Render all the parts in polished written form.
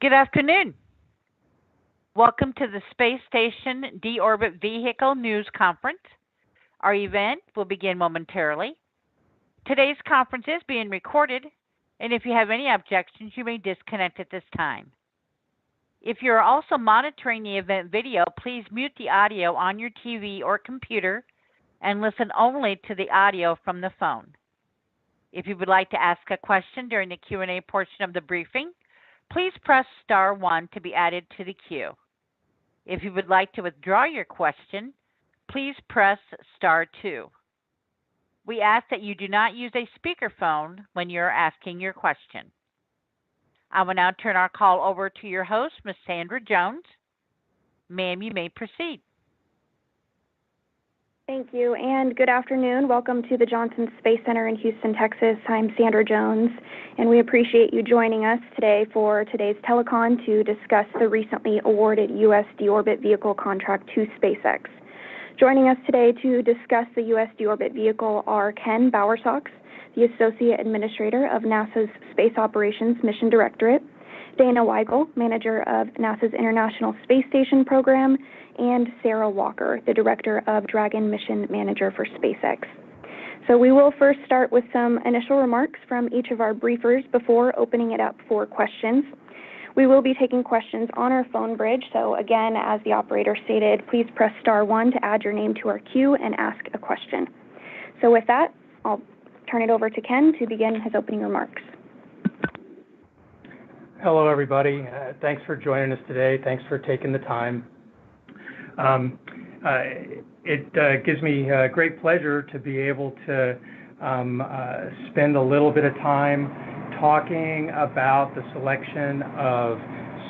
Good afternoon. Welcome to the Space Station Deorbit Vehicle News Conference. Our event will begin momentarily. Today's conference is being recorded, and if you have any objections, you may disconnect at this time. If you are also monitoring the event video, please mute the audio on your TV or computer and listen only to the audio from the phone. If you would like to ask a question during the Q&A portion of the briefing, please press star 1 to be added to the queue. If you would like to withdraw your question, please press star 2. We ask that you do not use a speakerphone when you're asking your question. I will now turn our call over to your host, Ms. Sandra Jones. Ma'am, you may proceed. Thank you, and good afternoon. Welcome to the Johnson Space Center in Houston, Texas. I'm Sandra Jones, and we appreciate you joining us today for today's telecon to discuss the recently awarded U.S. Deorbit Vehicle contract to SpaceX. Joining us today to discuss the U.S. Deorbit Vehicle are Ken Bowersox, the Associate Administrator of NASA's Space Operations Mission Directorate, Dana Weigel, Manager of NASA's International Space Station Program, and Sarah Walker, the Director of Dragon Mission Manager for SpaceX. So we will first start with some initial remarks from each of our briefers before opening it up for questions. We will be taking questions on our phone bridge, so again, as the operator stated, please press star 1 to add your name to our queue and ask a question. So with that, I'll turn it over to Ken to begin his opening remarks. Hello, everybody. Thanks for joining us today. Thanks for taking the time. It gives me great pleasure to be able to spend a little bit of time talking about the selection of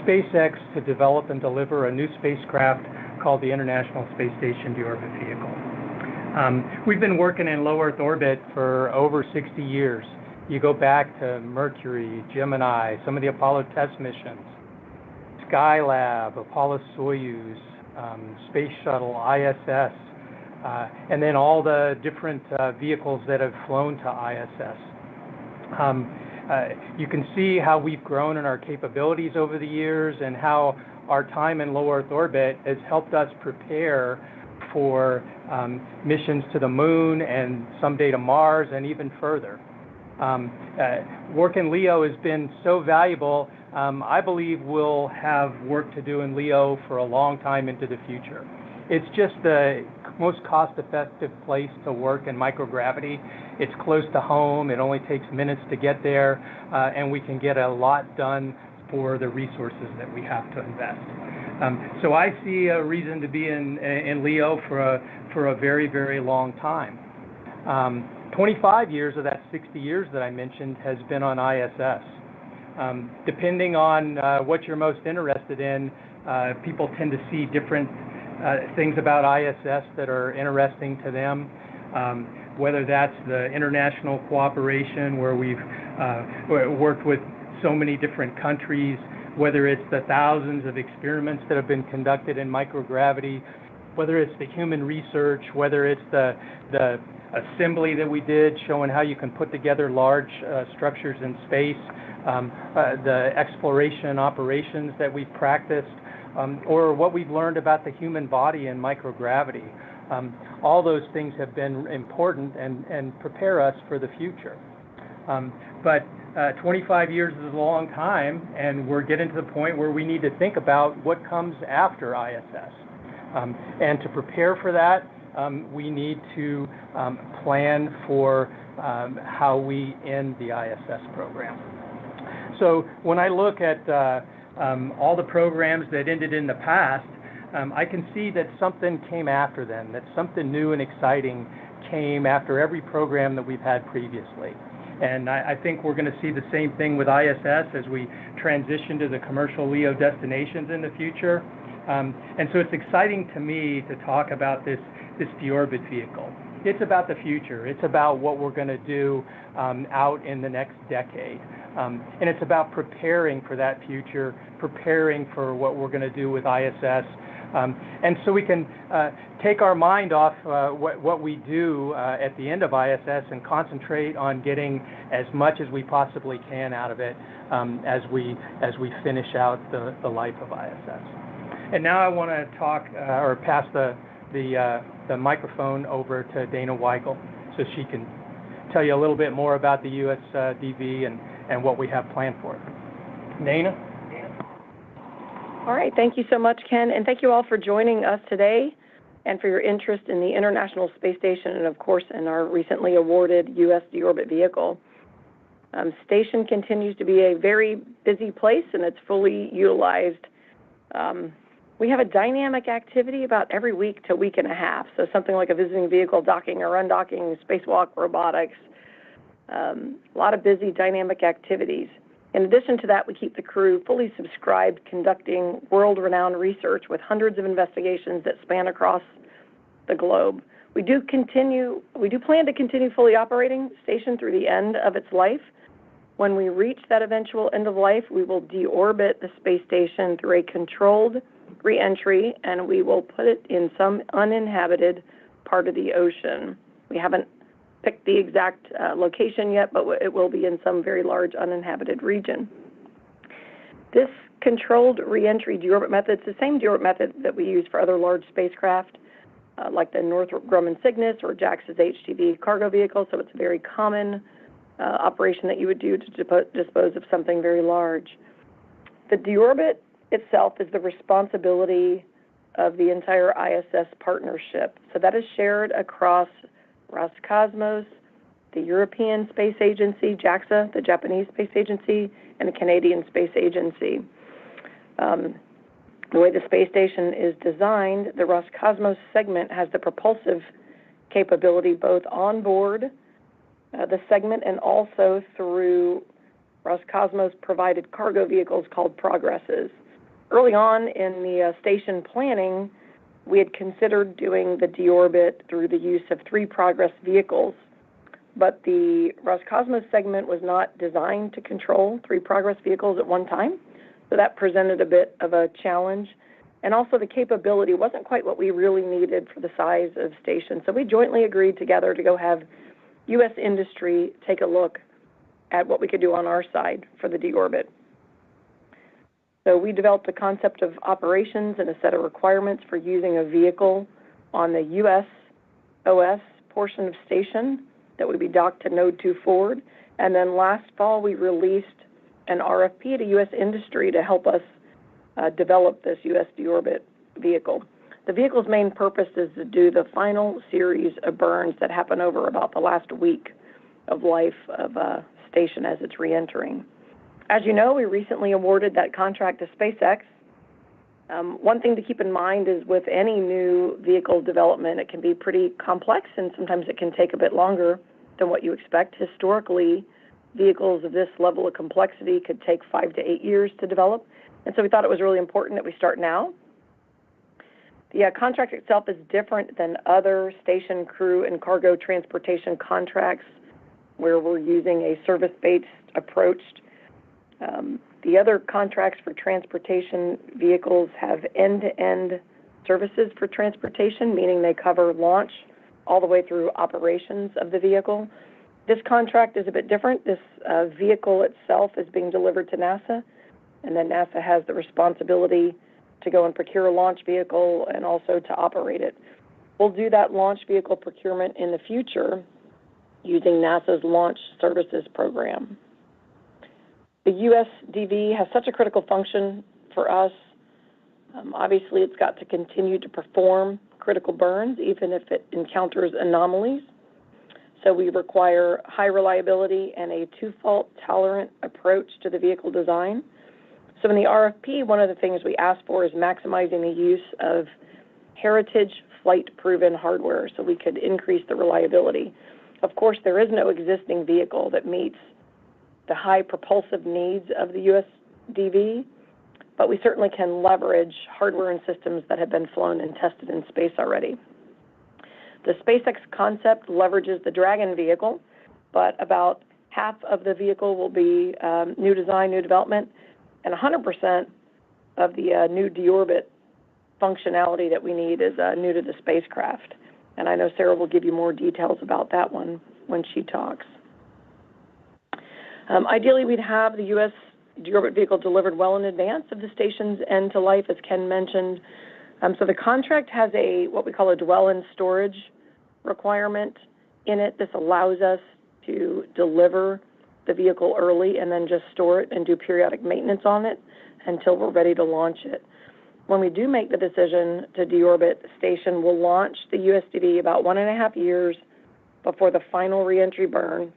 SpaceX to develop and deliver a new spacecraft called the International Space Station Deorbit Vehicle. We've been working in low Earth orbit for over 60 years. You go back to Mercury, Gemini, some of the Apollo test missions, Skylab, Apollo-Soyuz, Space Shuttle, ISS, and then all the different vehicles that have flown to ISS. You can see how we've grown in our capabilities over the years and how our time in low Earth orbit has helped us prepare for missions to the moon and someday to Mars and even further. Work in LEO has been so valuable. I believe we'll have work to do in LEO for a long time into the future. It's just the most cost-effective place to work in microgravity. It's close to home. It only takes minutes to get there, and we can get a lot done for the resources that we have to invest. So I see a reason to be in LEO for a very, very long time. 25 years of that 60 years that I mentioned has been on ISS. Depending on what you're most interested in, people tend to see different things about ISS that are interesting to them, whether that's the international cooperation where we've worked with so many different countries, whether it's the thousands of experiments that have been conducted in microgravity, whether it's the human research, whether it's the assembly that we did showing how you can put together large structures in space, the exploration and operations that we've practiced, or what we've learned about the human body in microgravity. All those things have been important and prepare us for the future. But 25 years is a long time, and we're getting to the point where we need to think about what comes after ISS. And to prepare for that, we need to plan for how we end the ISS program. So when I look at all the programs that ended in the past, I can see that something came after them, that something new and exciting came after every program that we've had previously. And I think we're going to see the same thing with ISS as we transition to the commercial LEO destinations in the future. And so it's exciting to me to talk about this Deorbit vehicle. It's about the future. It's about what we're going to do out in the next decade. And it's about preparing for that future, preparing for what we're going to do with ISS, And so we can take our mind off what we do at the end of ISS and concentrate on getting as much as we possibly can out of it as we finish out the life of ISS. And now I want to talk or pass the microphone over to Dana Weigel so she can tell you a little bit more about the USDV and what we have planned for it. Dana? All right, thank you so much, Ken, and thank you all for joining us today and for your interest in the International Space Station and, of course, in our recently awarded U.S. Deorbit Vehicle. Station continues to be a very busy place, and it's fully utilized. We have a dynamic activity about every week to week and a half, so something like a visiting vehicle docking or undocking, spacewalk, robotics, a lot of busy dynamic activities. In addition to that, we keep the crew fully subscribed, conducting world-renowned research with hundreds of investigations that span across the globe. We do plan to continue fully operating station through the end of its life. When we reach that eventual end of life, we will deorbit the space station through a controlled re-entry, and we will put it in some uninhabited part of the ocean. We haven't picked the exact location yet, but it will be in some very large uninhabited region. This controlled re-entry deorbit method is the same deorbit method that we use for other large spacecraft, like the Northrop Grumman Cygnus or JAXA's HTV cargo vehicle, so it's a very common operation that you would do to dispose of something very large. The deorbit itself is the responsibility of the entire ISS partnership, so that is shared across Roscosmos, the European Space Agency, JAXA, the Japanese Space Agency, and the Canadian Space Agency. The way the space station is designed, the Roscosmos segment has the propulsive capability both on board the segment and also through Roscosmos-provided cargo vehicles called Progresses. Early on in the station planning, we had considered doing the deorbit through the use of 3 Progress vehicles, but the Roscosmos segment was not designed to control 3 Progress vehicles at one time, so that presented a bit of a challenge. And also the capability wasn't quite what we really needed for the size of station, so we jointly agreed together to go have U.S. industry take a look at what we could do on our side for the deorbit. So we developed the concept of operations and a set of requirements for using a vehicle on the U.S. OS portion of station that would be docked to Node 2 forward. And then last fall, we released an RFP to U.S. industry to help us develop this U.S. deorbit vehicle. The vehicle's main purpose is to do the final series of burns that happen over about the last week of life of station as it's reentering. As you know, we recently awarded that contract to SpaceX. One thing to keep in mind is with any new vehicle development, it can be pretty complex and sometimes it can take a bit longer than what you expect. Historically, vehicles of this level of complexity could take 5 to 8 years to develop, and so we thought it was really important that we start now. The contract itself is different than other station crew and cargo transportation contracts where we're using a service-based approach. The other contracts for transportation vehicles have end-to-end services for transportation, meaning they cover launch all the way through operations of the vehicle. This contract is a bit different. This vehicle itself is being delivered to NASA, and then NASA has the responsibility to go and procure a launch vehicle and also to operate it. We'll do that launch vehicle procurement in the future using NASA's Launch Services Program. The USDV has such a critical function for us. Obviously, it's got to continue to perform critical burns, even if it encounters anomalies. So we require high reliability and a two-fault tolerant approach to the vehicle design. So in the RFP, one of the things we asked for is maximizing the use of heritage flight-proven hardware so we could increase the reliability. Of course, there is no existing vehicle that meets the high propulsive needs of the USDV, but we certainly can leverage hardware and systems that have been flown and tested in space already. The SpaceX concept leverages the Dragon vehicle, but about half of the vehicle will be new design, new development, and 100% of the new deorbit functionality that we need is new to the spacecraft. And I know Sarah will give you more details about that one when she talks. Ideally, we'd have the U.S. Deorbit Vehicle delivered well in advance of the station's end to life, as Ken mentioned. So the contract has what we call a dwell-in storage requirement in it. This allows us to deliver the vehicle early and then just store it and do periodic maintenance on it until we're ready to launch it. When we do make the decision to deorbit the station, we'll launch the USDV about 1.5 years before the final reentry burn.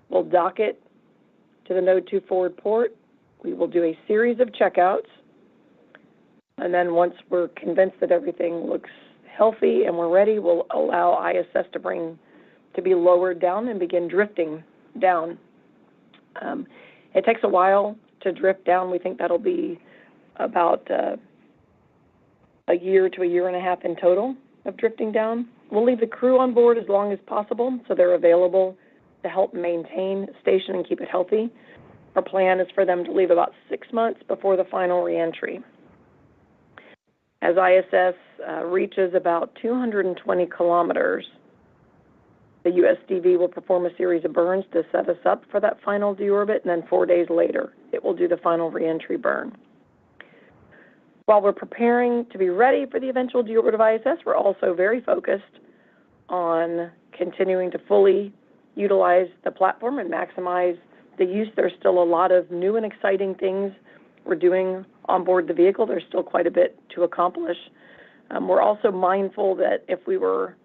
We'll dock it to the Node 2 forward port. We will do a series of checkouts. And then once we're convinced that everything looks healthy and we're ready, we'll allow ISS to be lowered down and begin drifting down. It takes a while to drift down. We think that'll be about a year to a year and a half in total of drifting down. We'll leave the crew on board as long as possible so they're available to help maintain the station and keep it healthy. Our plan is for them to leave about 6 months before the final reentry. As ISS reaches about 220 kilometers, the USDV will perform a series of burns to set us up for that final deorbit, and then 4 days later, it will do the final reentry burn. While we're preparing to be ready for the eventual deorbit of ISS, we're also very focused on continuing to fully utilize the platform and maximize the use. There's still a lot of new and exciting things we're doing on board the vehicle. There's still quite a bit to accomplish. We're also mindful that if we were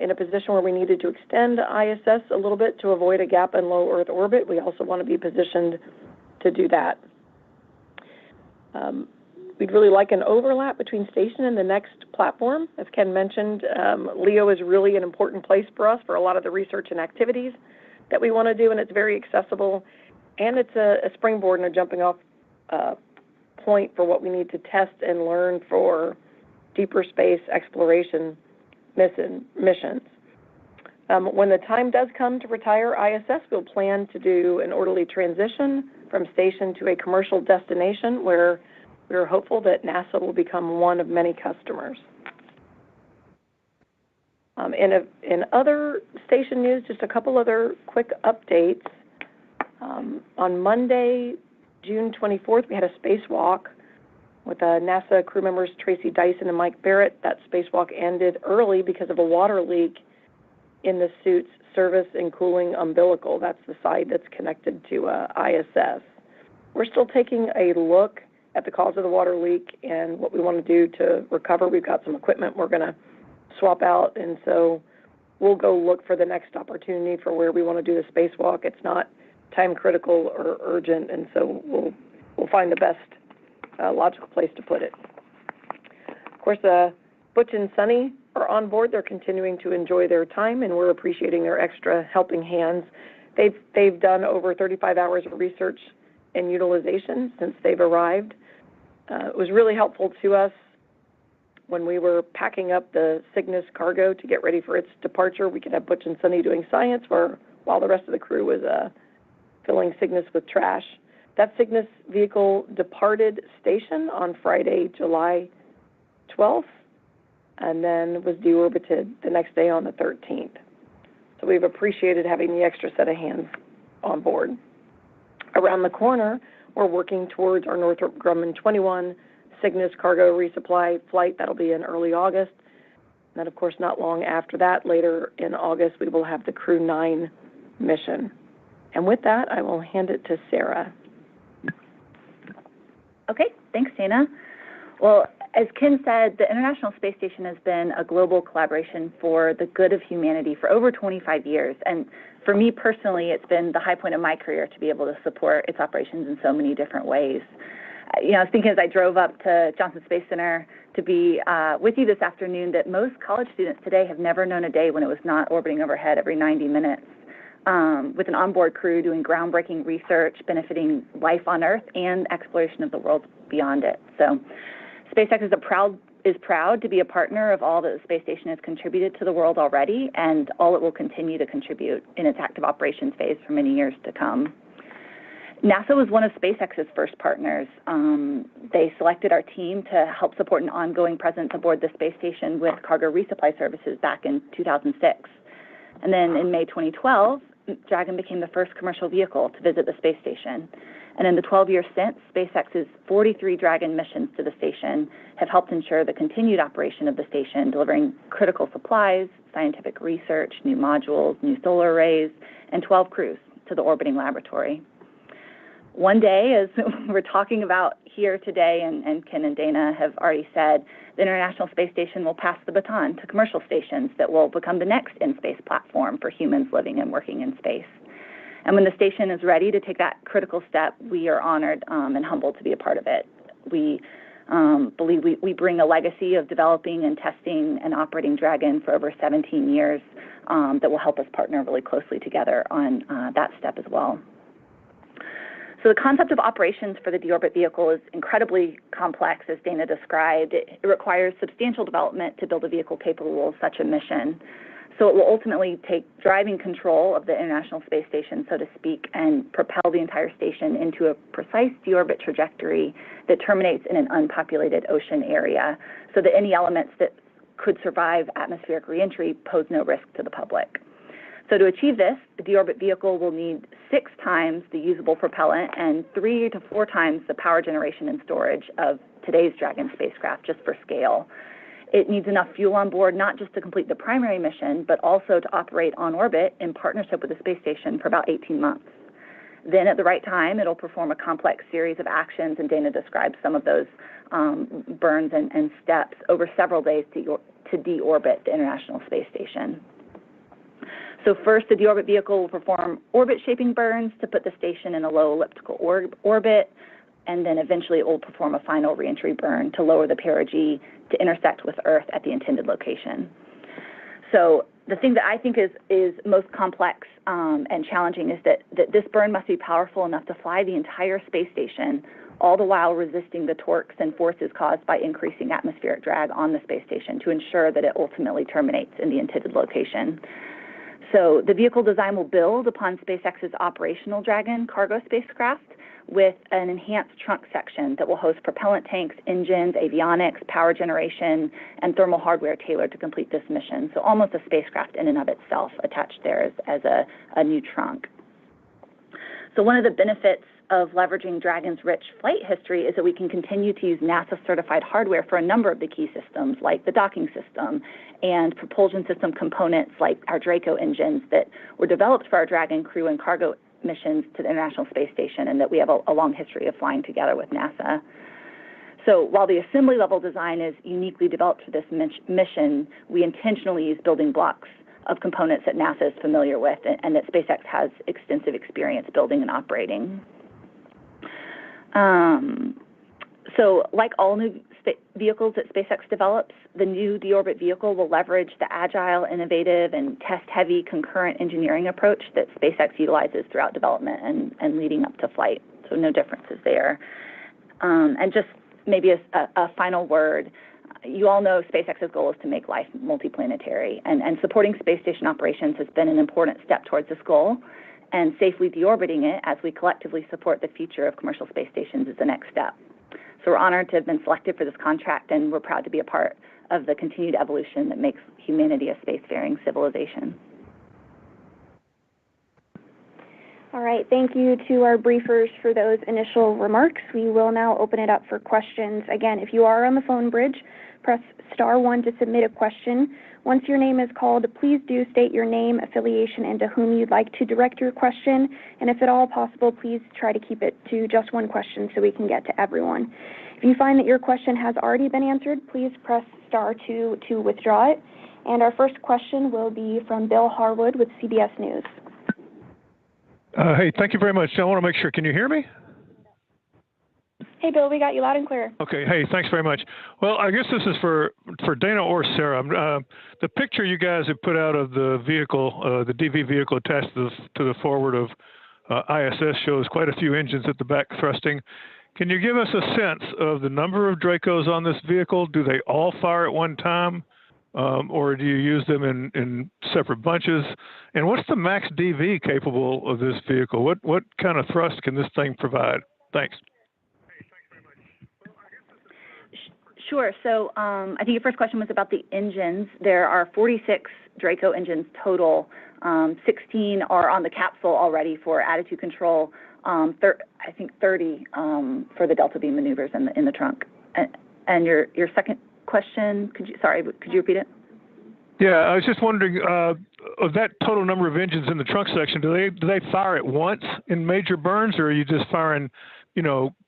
in a position where we needed to extend ISS a little bit to avoid a gap in low Earth orbit, we also want to be positioned to do that. We'd really like an overlap between station and the next platform. As Ken mentioned, LEO is really an important place for us for a lot of the research and activities that we want to do, and it's very accessible, and it's a springboard and a jumping off point for what we need to test and learn for deeper space exploration missions. When the time does come to retire ISS, we'll plan to do an orderly transition from station to a commercial destination where we're hopeful that NASA will become one of many customers. In other station news, just a couple other quick updates. On Monday, June 24th, we had a spacewalk with NASA crew members Tracy Dyson and Mike Barrett. That spacewalk ended early because of a water leak in the suit's service and cooling umbilical. That's the side that's connected to ISS. We're still taking a look at the cause of the water leak and what we want to do to recover. We've got some equipment we're going to swap out, and so we'll go look for the next opportunity for where we want to do the spacewalk. It's not time critical or urgent, and so we'll find the best logical place to put it. Of course, Butch and Sunny are on board. They're continuing to enjoy their time, and we're appreciating their extra helping hands. They've done over 35 hours of research and utilization since they've arrived. It was really helpful to us when we were packing up the Cygnus cargo to get ready for its departure. We could have Butch and Sunny doing science while the rest of the crew was filling Cygnus with trash. That Cygnus vehicle departed station on Friday, July 12th, and then was deorbited the next day on the 13th. So we've appreciated having the extra set of hands on board. Around the corner, we're working towards our Northrop Grumman 21 Cygnus cargo resupply flight. That'll be in early August. And then, of course, not long after that, later in August, we will have the Crew 9 mission. And with that, I will hand it to Sarah. Okay, thanks, Dana. Well, as Ken said, the International Space Station has been a global collaboration for the good of humanity for over 25 years. And for me personally, it's been the high point of my career to be able to support its operations in so many different ways. I was thinking as I drove up to Johnson Space Center to be with you this afternoon that most college students today have never known a day when it was not orbiting overhead every 90 minutes. With an onboard crew doing groundbreaking research benefiting life on Earth and exploration of the world beyond it. So SpaceX is proud to be a partner of all that the space station has contributed to the world already and all it will continue to contribute in its active operations phase for many years to come. NASA was one of SpaceX's first partners. They selected our team to help support an ongoing presence aboard the space station with cargo resupply services back in 2006. And then in May 2012, Dragon became the first commercial vehicle to visit the space station. And in the 12 years since, SpaceX's 43 Dragon missions to the station have helped ensure the continued operation of the station, delivering critical supplies, scientific research, new modules, new solar arrays, and 12 crews to the orbiting laboratory. One day, as we're talking about here today, and Ken and Dana have already said, the International Space Station will pass the baton to commercial stations that will become the next in-space platform for humans living and working in space. And when the station is ready to take that critical step, we are honored and humbled to be a part of it. We believe we bring a legacy of developing and testing and operating Dragon for over 17 years that will help us partner really closely together on that step as well. So the concept of operations for the Deorbit vehicle is incredibly complex, as Dana described. It requires substantial development to build a vehicle capable of such a mission. So it will ultimately take driving control of the International Space Station, so to speak, and propel the entire station into a precise deorbit trajectory that terminates in an unpopulated ocean area, so that any elements that could survive atmospheric reentry pose no risk to the public. So to achieve this, the Deorbit vehicle will need 6 times the usable propellant and 3 to 4 times the power generation and storage of today's Dragon spacecraft, just for scale. It needs enough fuel on board, not just to complete the primary mission, but also to operate on orbit in partnership with the space station for about 18 months. Then at the right time, it'll perform a complex series of actions, and Dana describes some of those burns and steps over several days to deorbit the International Space Station. So first, the Deorbit vehicle will perform orbit-shaping burns to put the station in a low elliptical orbit, and then eventually it will perform a final reentry burn to lower the perigee to intersect with Earth at the intended location. So the thing that I think is most complex and challenging is that this burn must be powerful enough to fly the entire space station, all the while resisting the torques and forces caused by increasing atmospheric drag on the space station to ensure that it ultimately terminates in the intended location. So the vehicle design will build upon SpaceX's operational Dragon cargo spacecraft with an enhanced trunk section that will host propellant tanks, engines, avionics, power generation, and thermal hardware tailored to complete this mission. So almost a spacecraft in and of itself attached there as a new trunk. So one of the benefits of leveraging Dragon's rich flight history is that we can continue to use NASA-certified hardware for a number of the key systems, like the docking system and propulsion system components like our Draco engines that were developed for our Dragon crew and cargo missions to the International Space Station, and that we have a long history of flying together with NASA. So while the assembly level design is uniquely developed for this mission, we intentionally use building blocks of components that NASA is familiar with and that SpaceX has extensive experience building and operating. So like all new vehicles that SpaceX develops, the new Deorbit vehicle will leverage the agile, innovative, and test-heavy concurrent engineering approach that SpaceX utilizes throughout development and leading up to flight. So no differences there. And just maybe a final word. You all know SpaceX's goal is to make life multiplanetary, and supporting space station operations has been an important step towards this goal, and safely deorbiting it as we collectively support the future of commercial space stations is the next step. So we're honored to have been selected for this contract, and we're proud to be a part of the continued evolution that makes humanity a spacefaring civilization. All right, thank you to our briefers for those initial remarks. We will now open it up for questions. Again, if you are on the phone bridge, press *1 to submit a question. Once your name is called, please do state your name, affiliation, and to whom you'd like to direct your question. And if at all possible, please try to keep it to just one question so we can get to everyone. If you find that your question has already been answered, please press *2 to withdraw it. And our first question will be from Bill Harwood with CBS News. Hey, thank you very much. I want to make sure, can you hear me? Hey, Bill, we got you loud and clear. Okay, hey, thanks very much. Well, I guess this is for Dana or Sarah. The picture you guys have put out of the vehicle, the DV vehicle attached to the forward of ISS shows quite a few engines at the back thrusting. Can you give us a sense of the number of Dracos on this vehicle? Do they all fire at one time? or do you use them in separate bunches? And what's the max DV capable of this vehicle? What kind of thrust can this thing provide? Thanks. Sure. So I think your first question was about the engines. There are 46 Draco engines total. 16 are on the capsule already for attitude control. I think 30 for the Delta V maneuvers in the trunk. And your second question, could you repeat it? Yeah, I was just wondering, of that total number of engines in the trunk section, do they fire at once in major burns, or are you just firing,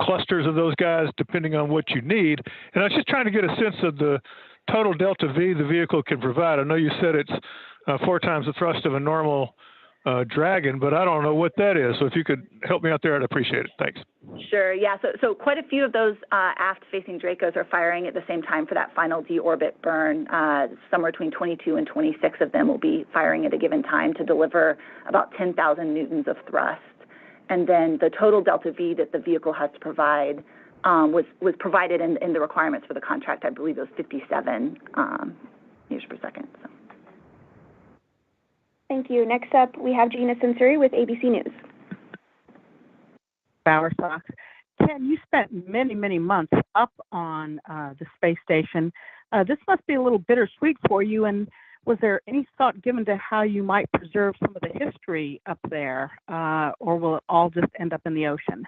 clusters of those guys depending on what you need? And I was just trying to get a sense of the total Delta V the vehicle can provide. I know you said it's 4 times the thrust of a normal Dragon, but I don't know what that is. So if you could help me out there, I'd appreciate it. Thanks. Sure. Yeah. So quite a few of those aft-facing Dracos are firing at the same time for that final deorbit burn. Somewhere between 22 and 26 of them will be firing at a given time to deliver about 10,000 newtons of thrust. And then the total Delta V that the vehicle has to provide was provided in the requirements for the contract. I believe it was 57 meters per second. So. Thank you. Next up, we have Gina Sensuri with ABC News. Bowersox. Ken, you spent many, many months up on the space station. This must be a little bittersweet for you, and was there any thought given to how you might preserve some of the history up there, or will it all just end up in the ocean?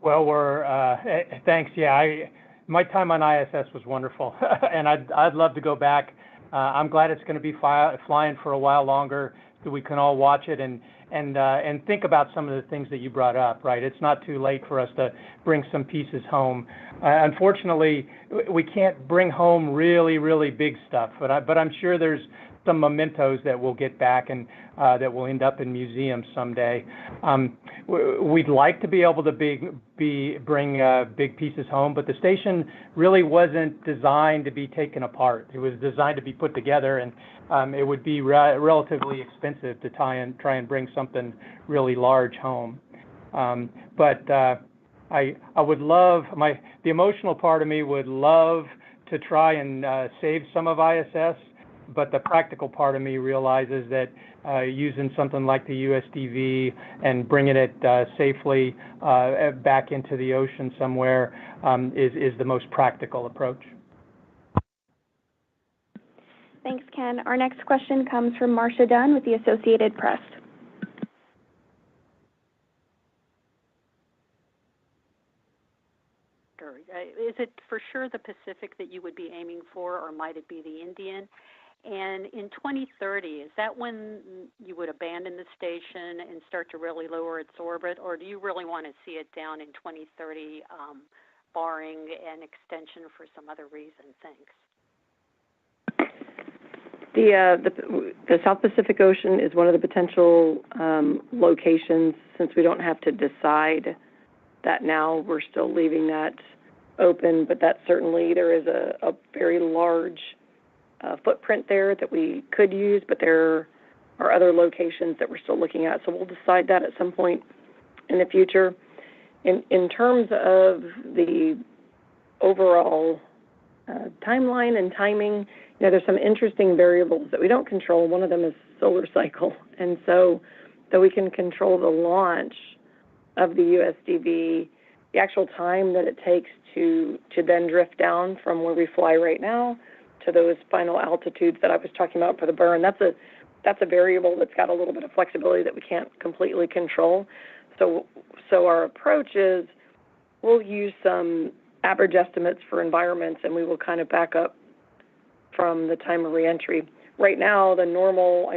Well, thanks. Yeah, my time on ISS was wonderful, and I'd love to go back. I'm glad it's going to be flying for a while longer, so we can all watch it and think about some of the things that you brought up. Right, it's not too late for us to bring some pieces home. Unfortunately, we can't bring home really, really big stuff, but I'm sure there's some mementos that we'll get back and that will end up in museums someday. We'd like to be able to bring big pieces home, but the station really wasn't designed to be taken apart. It was designed to be put together, and it would be relatively expensive to try and bring something really large home. But I would love, the emotional part of me would love to try and save some of ISS. But the practical part of me realizes that using something like the USDV and bringing it safely back into the ocean somewhere is the most practical approach. Thanks, Ken. Our next question comes from Marcia Dunn with the Associated Press. Is it for sure the Pacific that you would be aiming for, or might it be the Indian? And in 2030, is that when you would abandon the station and start to really lower its orbit, or do you really want to see it down in 2030, barring an extension for some other reason? Thanks. The South Pacific Ocean is one of the potential locations. Since we don't have to decide that now, we're still leaving that open, but that certainly there is a very large footprint there that we could use, but there are other locations that we're still looking at. So we'll decide that at some point in the future. In terms of the overall timeline and timing, there's some interesting variables that we don't control. One of them is solar cycle. And so we can control the launch of the USDV, the actual time that it takes to then drift down from where we fly right now to those final altitudes that I was talking about for the burn. That's a variable that's got a little bit of flexibility that we can't completely control. So our approach is we'll use some average estimates for environments, and we will kind of back up from the time of reentry. Right now, the normal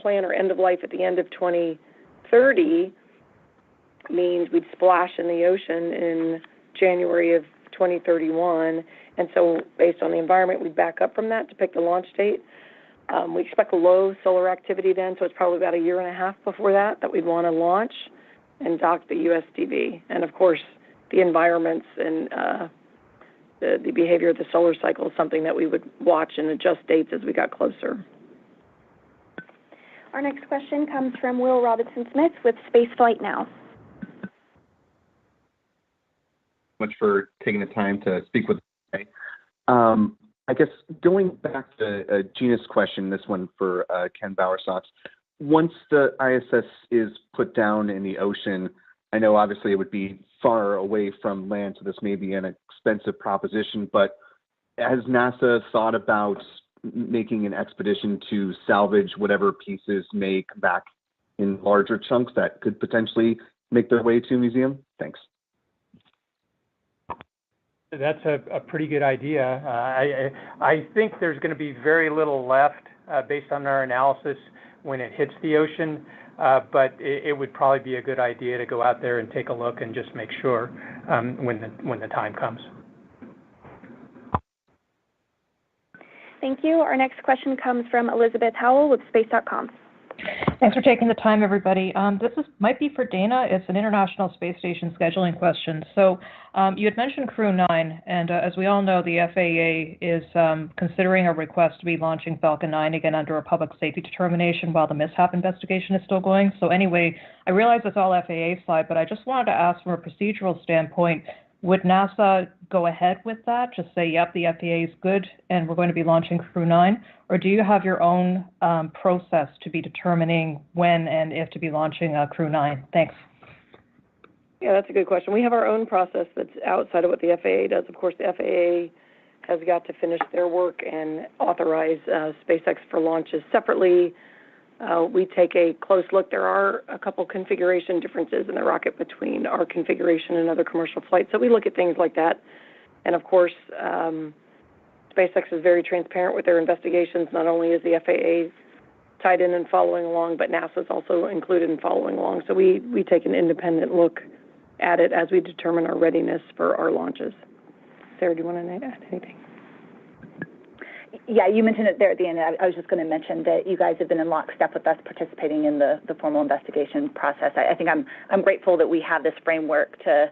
plan or end of life at the end of 2030 means we'd splash in the ocean in January of 2031. And so based on the environment, we'd back up from that to pick the launch date. We expect low solar activity then, so it's probably about a year and a half before that we'd want to launch and dock the USDV. And, of course, the environments and the behavior of the solar cycle is something that we would watch and adjust dates as we got closer. Our next question comes from Will Robinson-Smith with Spaceflight Now. Much for taking the time to speak with us today. I guess going back to Gina's question, this one for Ken Bowersox, once the ISS is put down in the ocean, I know obviously it would be far away from land, so this may be an expensive proposition, but has NASA thought about making an expedition to salvage whatever pieces may come back in larger chunks that could potentially make their way to a museum? Thanks. That's a pretty good idea. I think there's going to be very little left based on our analysis when it hits the ocean, but it would probably be a good idea to go out there and take a look and just make sure when the time comes. Thank you. Our next question comes from Elizabeth Howell with space.com. Thanks for taking the time, everybody. Might be for Dana. It's an International Space Station scheduling question. So you had mentioned Crew 9, and as we all know, the FAA is considering a request to be launching Falcon 9 again under a public safety determination while the mishap investigation is still going. So anyway, I realize it's all FAA side, but I just wanted to ask from a procedural standpoint, would NASA go ahead with that? Just say, yep, the FAA is good and we're going to be launching Crew 9? Or do you have your own process to be determining when and if to be launching Crew 9? Thanks. Yeah, that's a good question. We have our own process that's outside of what the FAA does. Of course, the FAA has got to finish their work and authorize SpaceX for launches separately. We take a close look. There are a couple configuration differences in the rocket between our configuration and other commercial flights. So we look at things like that. And of course, SpaceX is very transparent with their investigations. Not only is the FAA tied in and following along, but NASA is also included in following along. So we take an independent look at it as we determine our readiness for our launches. Sarah, do you want to add anything? Yeah, you mentioned it there at the end. I was just going to mention that you guys have been in lockstep with us participating in the formal investigation process. I think I'm grateful that we have this framework to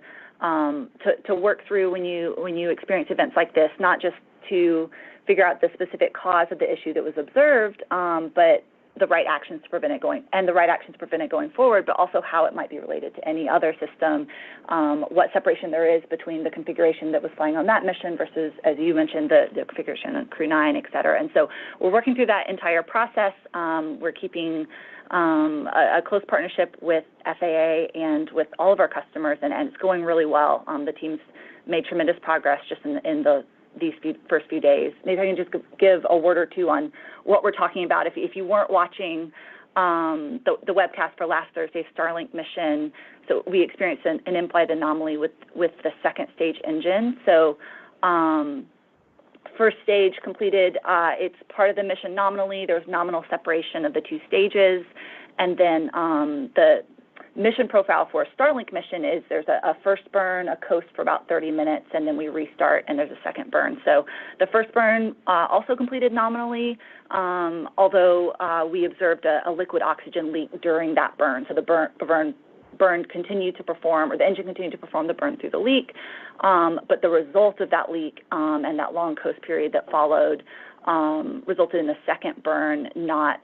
work through when you experience events like this, not just to figure out the specific cause of the issue that was observed, but the right actions to prevent it going forward, but also how it might be related to any other system, what separation there is between the configuration that was flying on that mission versus, as you mentioned, the configuration on Crew 9, et cetera. And so we're working through that entire process. We're keeping a close partnership with FAA and with all of our customers, and it's going really well. The team's made tremendous progress just in these first few days. Maybe I can just give a word or two on what we're talking about. If you weren't watching the webcast for last Thursday's Starlink mission, so we experienced an in-flight anomaly with the second stage engine. So first stage completed, it's part of the mission nominally. There's nominal separation of the two stages. And then the mission profile for a Starlink mission is there's a first burn, a coast for about 30 minutes, and then we restart, and there's a second burn. So the first burn also completed nominally, although we observed a liquid oxygen leak during that burn. So the burn continued to perform, or the engine continued to perform the burn through the leak, but the result of that leak and that long coast period that followed resulted in the second burn not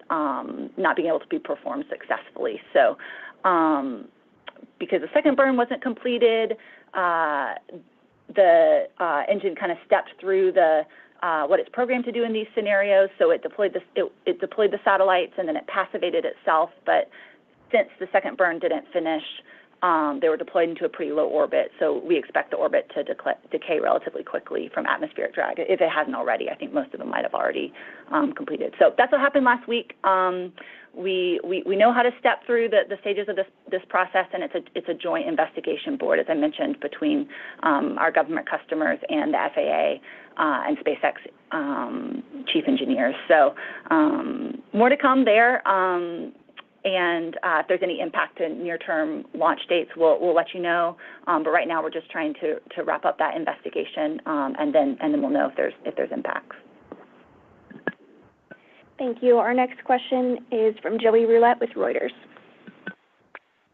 being able to be performed successfully. So because the second burn wasn't completed, the engine kind of stepped through what it's programmed to do in these scenarios. So it deployed the satellites and then it passivated itself. But since the second burn didn't finish, they were deployed into a pretty low orbit. So we expect the orbit to decay relatively quickly from atmospheric drag, if it hasn't already. I think most of them might have already completed. So that's what happened last week. We know how to step through the stages of this process, and it's a joint investigation board, as I mentioned, between our government customers and the FAA and SpaceX chief engineers. So more to come there. And if there's any impact to near-term launch dates, we'll let you know. But right now, we're just trying to wrap up that investigation, and then we'll know if there's impacts. Thank you. Our next question is from Joey Roulette with Reuters.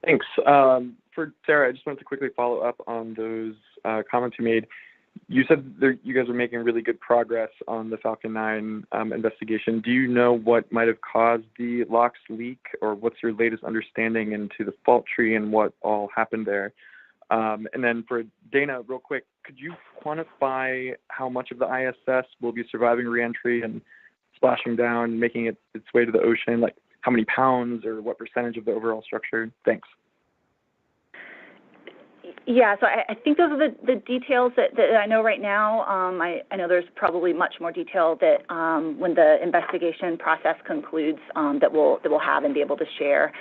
Thanks. For Sarah, I just wanted to quickly follow up on those comments you made. You said that you guys are making really good progress on the Falcon 9 investigation. Do you know what might have caused the LOX leak, or what's your latest understanding into the fault tree and what all happened there? And then for Dana, real quick, could you quantify how much of the ISS will be surviving reentry and splashing down, making its way to the ocean? Like how many pounds or what percentage of the overall structure? Thanks. Yeah, so I think those are the details that I know right now. I know there's probably much more detail that when the investigation process concludes that we'll have and be able to share.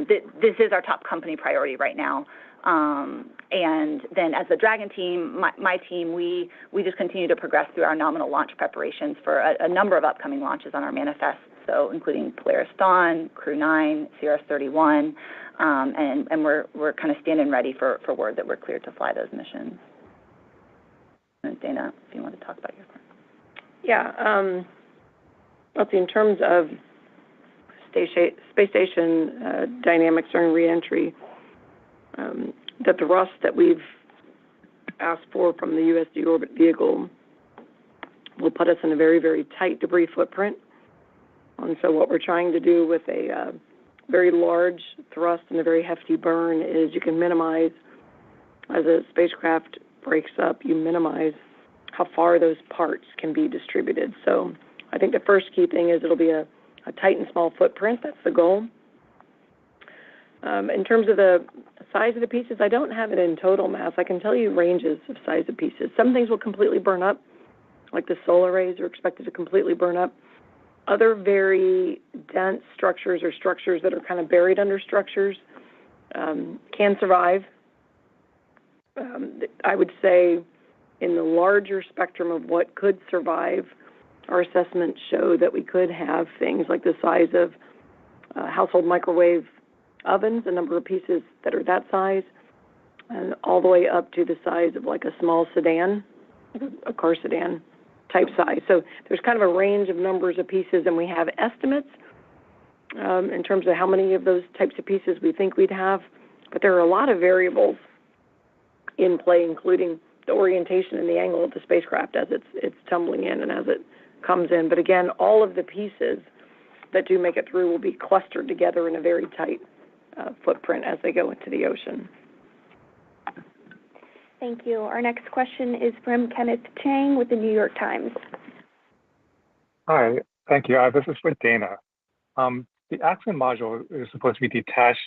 This is our top company priority right now. And then as the Dragon team, my team, we just continue to progress through our nominal launch preparations for a number of upcoming launches on our manifest, so including Polaris Dawn, Crew 9, CRS-31, and we're kind of standing ready for word that we're cleared to fly those missions. And Dana, if you want to talk about your part. Yeah, let's see, in terms of space station dynamics during reentry, that the thrust that we've asked for from the U.S. Deorbit Vehicle will put us in a very, very tight debris footprint. And so what we're trying to do with a very large thrust and a very hefty burn is you can minimize, as a spacecraft breaks up, you minimize how far those parts can be distributed. So I think the first key thing is it'll be a tight and small footprint. That's the goal. In terms of the size of the pieces, I don't have it in total mass. I can tell you ranges of size of pieces. Some things will completely burn up, like the solar arrays are expected to completely burn up. Other very dense structures or structures that are kind of buried under structures can survive. I would say in the larger spectrum of what could survive, our assessments show that we could have things like the size of household microwave ovens, a number of pieces that are that size, and all the way up to the size of like a small sedan, a car sedan type size. So there's kind of a range of numbers of pieces, and we have estimates in terms of how many of those types of pieces we think we'd have. But there are a lot of variables in play, including the orientation and the angle of the spacecraft as it's tumbling in and as it comes in. But again, all of the pieces that do make it through will be clustered together in a very tight footprint as they go into the ocean. Thank you. Our next question is from Kenneth Chang with the New York Times. Hi, thank you. This is for Dana. The Axiom module is supposed to be detached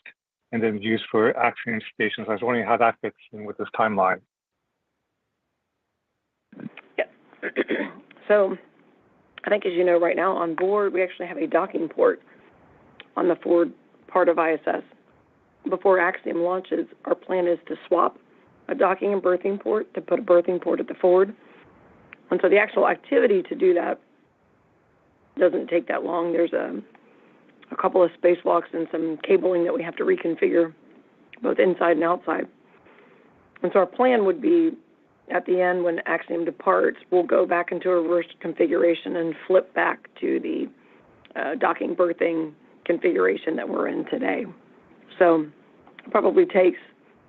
and then used for Axiom stations. I was wondering how that fits in with this timeline. Yeah. So I think, as you know, right now on board, we actually have a docking port on the forward part of ISS. Before Axiom launches, our plan is to swap a docking and berthing port to put a berthing port at the forward. And so the actual activity to do that doesn't take that long. There's a couple of spacewalks and some cabling that we have to reconfigure both inside and outside. And so our plan would be at the end when Axiom departs, we'll go back into a reverse configuration and flip back to the docking berthing configuration that we're in today. So it probably takes,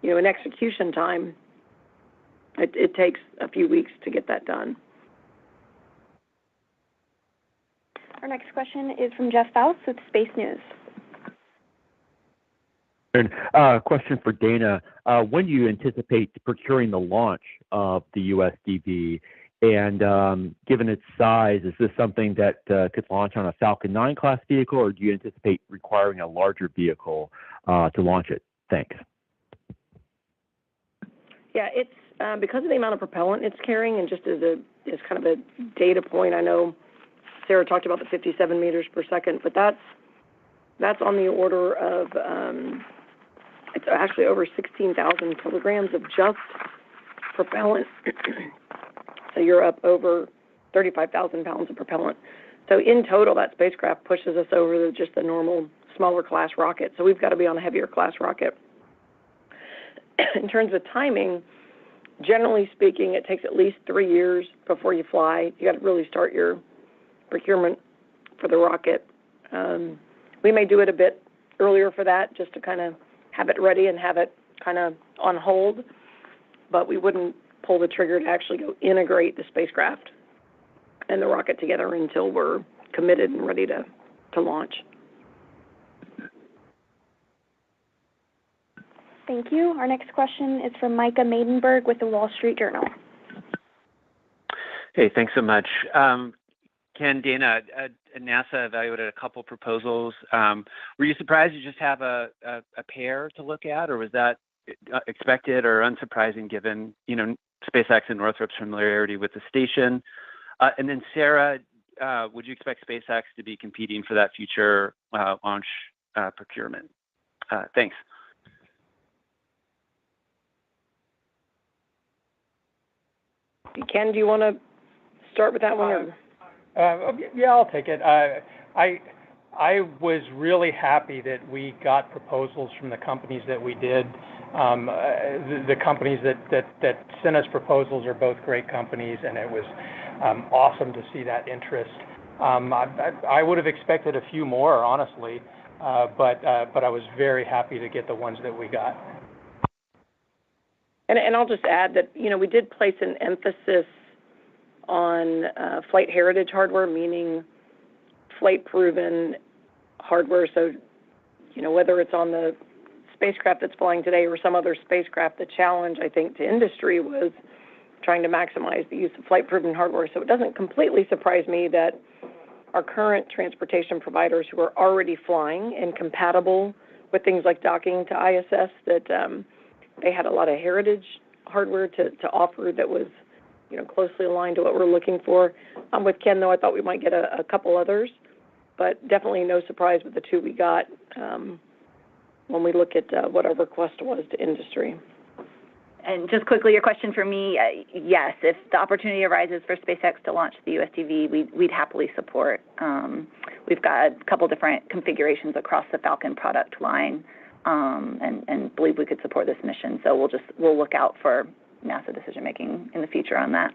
an execution time. It takes a few weeks to get that done. Our next question is from Jeff Faust with Space News. Question for Dana. When do you anticipate procuring the launch of the USDV? And given its size, is this something that could launch on a Falcon 9 class vehicle, or do you anticipate requiring a larger vehicle to launch it? Thanks. Yeah, it's because of the amount of propellant it's carrying, and just as kind of a data point, I know Sarah talked about the 57 meters per second, but that's on the order of it's actually over 16,000 kilograms of just propellant. So you're up over 35,000 pounds of propellant. So in total, that spacecraft pushes us over just the normal smaller class rocket. So we've got to be on a heavier class rocket. In terms of timing, generally speaking, it takes at least 3 years before you fly. You got to really start your procurement for the rocket. We may do it a bit earlier for that, just to kind of have it ready and have it kind of on hold, but we wouldn't pull the trigger to actually go integrate the spacecraft and the rocket together until we're committed and ready to launch. Thank you. Our next question is from Micah Maidenberg with the Wall Street Journal. Hey, thanks so much. Ken, Dana, NASA evaluated a couple proposals. Were you surprised you just have a pair to look at, or was that expected or unsurprising given, SpaceX and Northrop's familiarity with the station? And then Sarah, would you expect SpaceX to be competing for that future launch procurement? Thanks. Ken, do you want to start with that one? Yeah, I'll take it. I was really happy that we got proposals from the companies that we did. The companies that sent us proposals are both great companies, and it was awesome to see that interest. I would have expected a few more, honestly, but I was very happy to get the ones that we got. And I'll just add that, we did place an emphasis on flight heritage hardware, meaning flight-proven hardware. So, whether it's on the spacecraft that's flying today or some other spacecraft, the challenge, I think, to industry was trying to maximize the use of flight-proven hardware. So it doesn't completely surprise me that our current transportation providers who are already flying and compatible with things like docking to ISS, that they had a lot of heritage hardware to offer that was, closely aligned to what we're looking for. With Ken, though, I thought we might get a couple others, but definitely no surprise with the two we got when we look at what our request was to industry. And just quickly, your question for me, yes, if the opportunity arises for SpaceX to launch the USDV, we'd happily support. We've got a couple different configurations across the Falcon product line, and believe we could support this mission. So we'll look out for NASA decision-making in the future on that.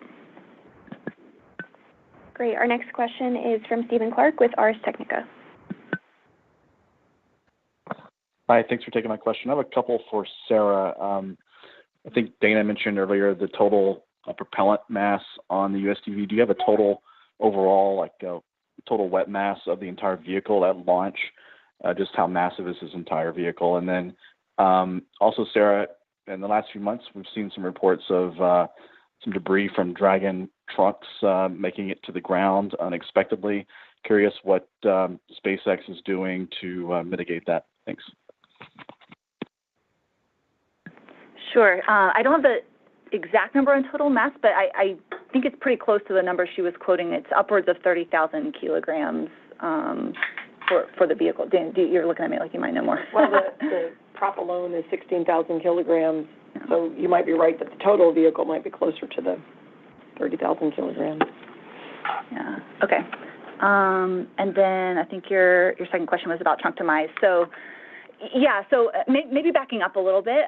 Great. Our next question is from Stephen Clark with Ars Technica. Hi, thanks for taking my question. I have a couple for Sarah. I think Dana mentioned earlier the total propellant mass on the USDV. Do you have a total overall, total wet mass of the entire vehicle at launch? Just how massive is this entire vehicle? And then also, Sarah, in the last few months, we've seen some reports of some debris from Dragon trucks making it to the ground unexpectedly. Curious what SpaceX is doing to mitigate that. Thanks. Sure. I don't have the exact number on total mass, but I think it's pretty close to the number she was quoting. It's upwards of 30,000 kilograms for the vehicle. Dan, you're looking at me like you might know more. Well, the prop alone is 16,000 kilograms, so you might be right that the total vehicle might be closer to the 30,000 kilograms. Yeah. Okay. And then I think your second question was about trunk demise. So, yeah. So maybe backing up a little bit,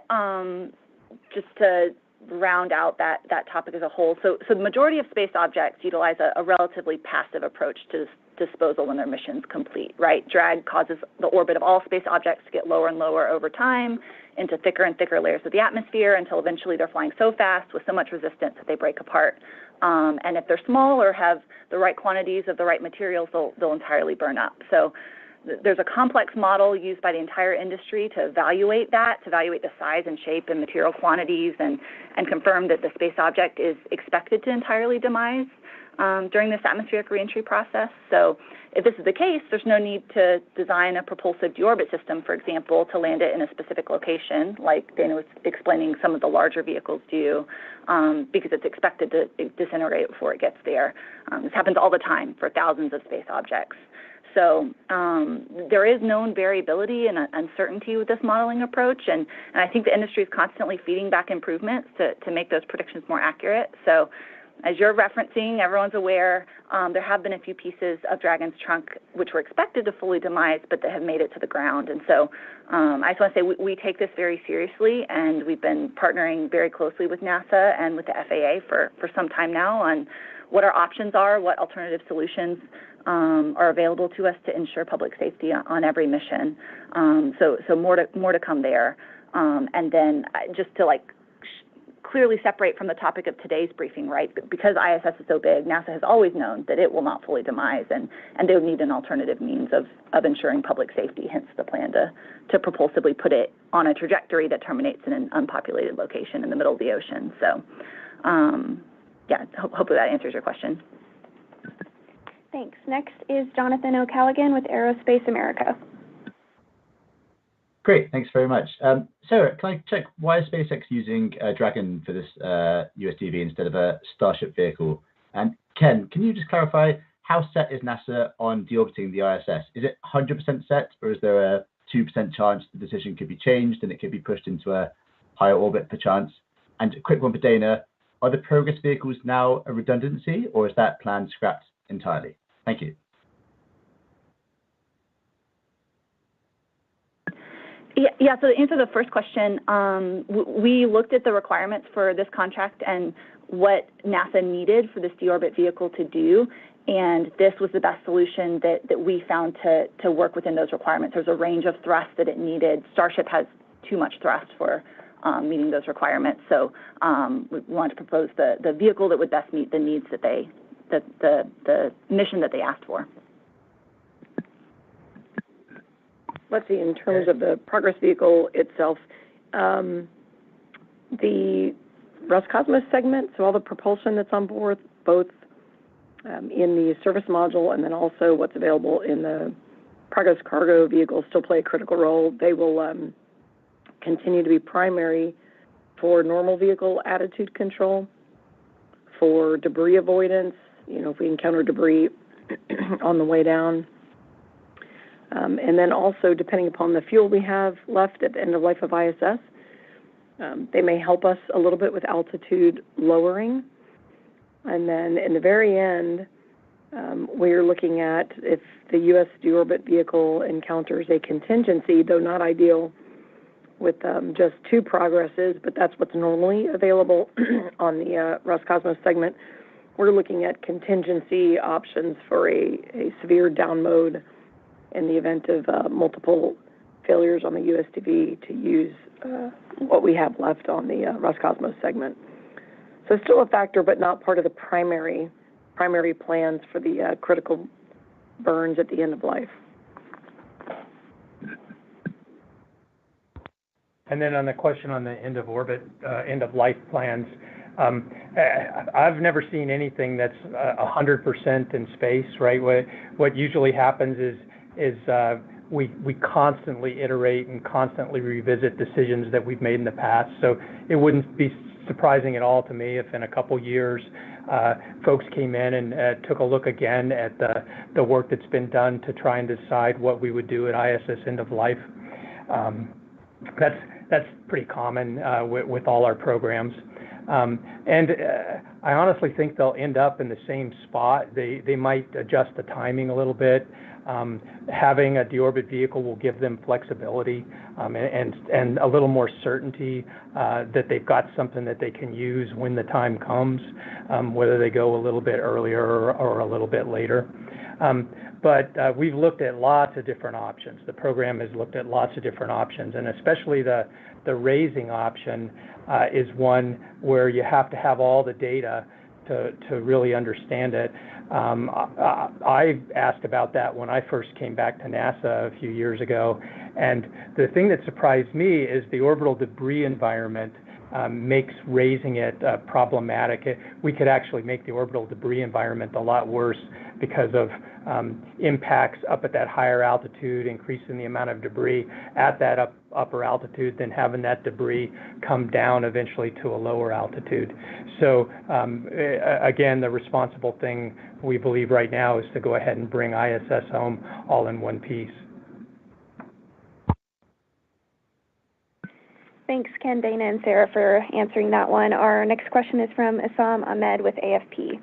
just to round out that topic as a whole. So the majority of space objects utilize a relatively passive approach to disposal when their mission's complete, right? Drag causes the orbit of all space objects to get lower and lower over time into thicker and thicker layers of the atmosphere until eventually they're flying so fast with so much resistance that they break apart. And if they're small or have the right quantities of the right materials, they'll entirely burn up. So there's a complex model used by the entire industry to evaluate the size and shape and material quantities and confirm that the space object is expected to entirely demise during this atmospheric reentry process. So if this is the case, there's no need to design a propulsive deorbit system, for example, to land it in a specific location, like Dana was explaining some of the larger vehicles do, because it's expected to disintegrate before it gets there. This happens all the time for thousands of space objects. So there is known variability and uncertainty with this modeling approach, and I think the industry is constantly feeding back improvements to make those predictions more accurate. So as you're referencing, everyone's aware, there have been a few pieces of Dragon's trunk which were expected to fully demise, but that have made it to the ground. And so I just want to say we take this very seriously, and we've been partnering very closely with NASA and with the FAA for some time now on what our options are, what alternative solutions are available to us to ensure public safety on every mission. So more to come there. And then just to clearly separate from the topic of today's briefing, right? Because ISS is so big, NASA has always known that it will not fully demise, and they would need an alternative means of ensuring public safety, hence the plan to propulsively put it on a trajectory that terminates in an unpopulated location in the middle of the ocean. So, hopefully that answers your question. Thanks. Next is Jonathan O'Callaghan with Aerospace America. Great, thanks very much. Sarah, can I check, why is SpaceX using Dragon for this USDV instead of a Starship vehicle? And Ken, can you just clarify, how set is NASA on deorbiting the ISS? Is it 100% set, or is there a 2% chance the decision could be changed and it could be pushed into a higher orbit per chance? And a quick one for Dana, are the Progress vehicles now a redundancy, or is that plan scrapped entirely? Thank you. Yeah, so to answer the first question, we looked at the requirements for this contract and what NASA needed for this deorbit vehicle to do, and this was the best solution that we found to work within those requirements. There's a range of thrust that it needed. Starship has too much thrust for meeting those requirements, so we wanted to propose the vehicle that would best meet the needs that the mission that they asked for. Let's see, in terms of the Progress vehicle itself, the Roscosmos segment, so all the propulsion that's on board, both in the service module and then also what's available in the Progress cargo vehicle, still play a critical role. They will continue to be primary for normal vehicle attitude control, for debris avoidance, if we encounter debris on the way down. And then also, depending upon the fuel we have left at the end of life of ISS, they may help us a little bit with altitude lowering. And then in the very end, we're looking at if the U.S. deorbit vehicle encounters a contingency, though not ideal with just 2 Progresses, but that's what's normally available on the Roscosmos segment. We're looking at contingency options for a severe down mode in the event of multiple failures on the USDV to use what we have left on the Roscosmos segment. So still a factor, but not part of the primary plans for the critical burns at the end of life. And then on the question on the end of orbit, end of life plans, I've never seen anything that's 100% in space, right? What usually happens is we constantly iterate and constantly revisit decisions that we've made in the past. So it wouldn't be surprising at all to me if in a couple years folks came in and took a look again at the work that's been done to try and decide what we would do at ISS end of life. That's pretty common with all our programs. And I honestly think they'll end up in the same spot. They might adjust the timing a little bit. Having a deorbit vehicle will give them flexibility and a little more certainty that they've got something that they can use when the time comes, whether they go a little bit earlier or a little bit later. But we've looked at lots of different options. The program has looked at lots of different options, and especially the raising option is one where you have to have all the data to really understand it. I asked about that when I first came back to NASA a few years ago, and the thing that surprised me is the orbital debris environment makes raising it problematic. We could actually make the orbital debris environment a lot worse because of impacts up at that higher altitude, increasing the amount of debris at that upper altitude, than having that debris come down eventually to a lower altitude. So again, the responsible thing we believe right now is to go ahead and bring ISS home all in one piece. Thanks, Ken, Dana, and Sarah for answering that one. Our next question is from Issam Ahmed with AFP.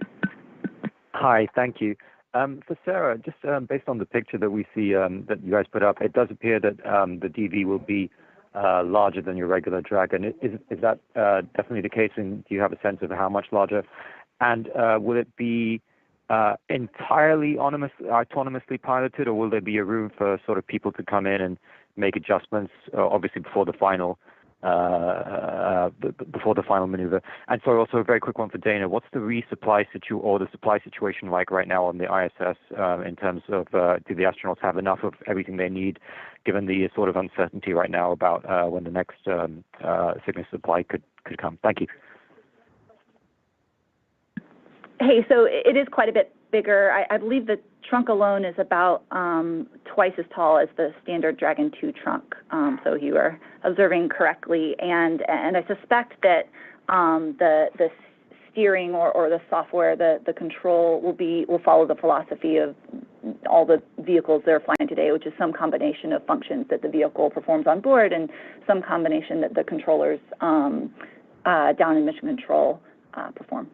Hi, thank you. For Sarah, just based on the picture that we see that you guys put up, it does appear that the DV will be larger than your regular Dragon. Is that definitely the case, and do you have a sense of how much larger? And will it be entirely autonomously piloted, or will there be a room for sort of people to come in and make adjustments, obviously before the final before the final maneuver? And so also a very quick one for Dana. What's the resupply supply situation like right now on the ISS in terms of do the astronauts have enough of everything they need, given the sort of uncertainty right now about when the next Cygnus supply could come? Thank you. Hey, so it is quite a bit bigger. I believe the trunk alone is about twice as tall as the standard Dragon 2 trunk. So you are observing correctly, and I suspect that the steering or the software, the control will follow the philosophy of all the vehicles that are flying today, which is some combination of functions that the vehicle performs on board and some combination that the controllers down in mission control perform.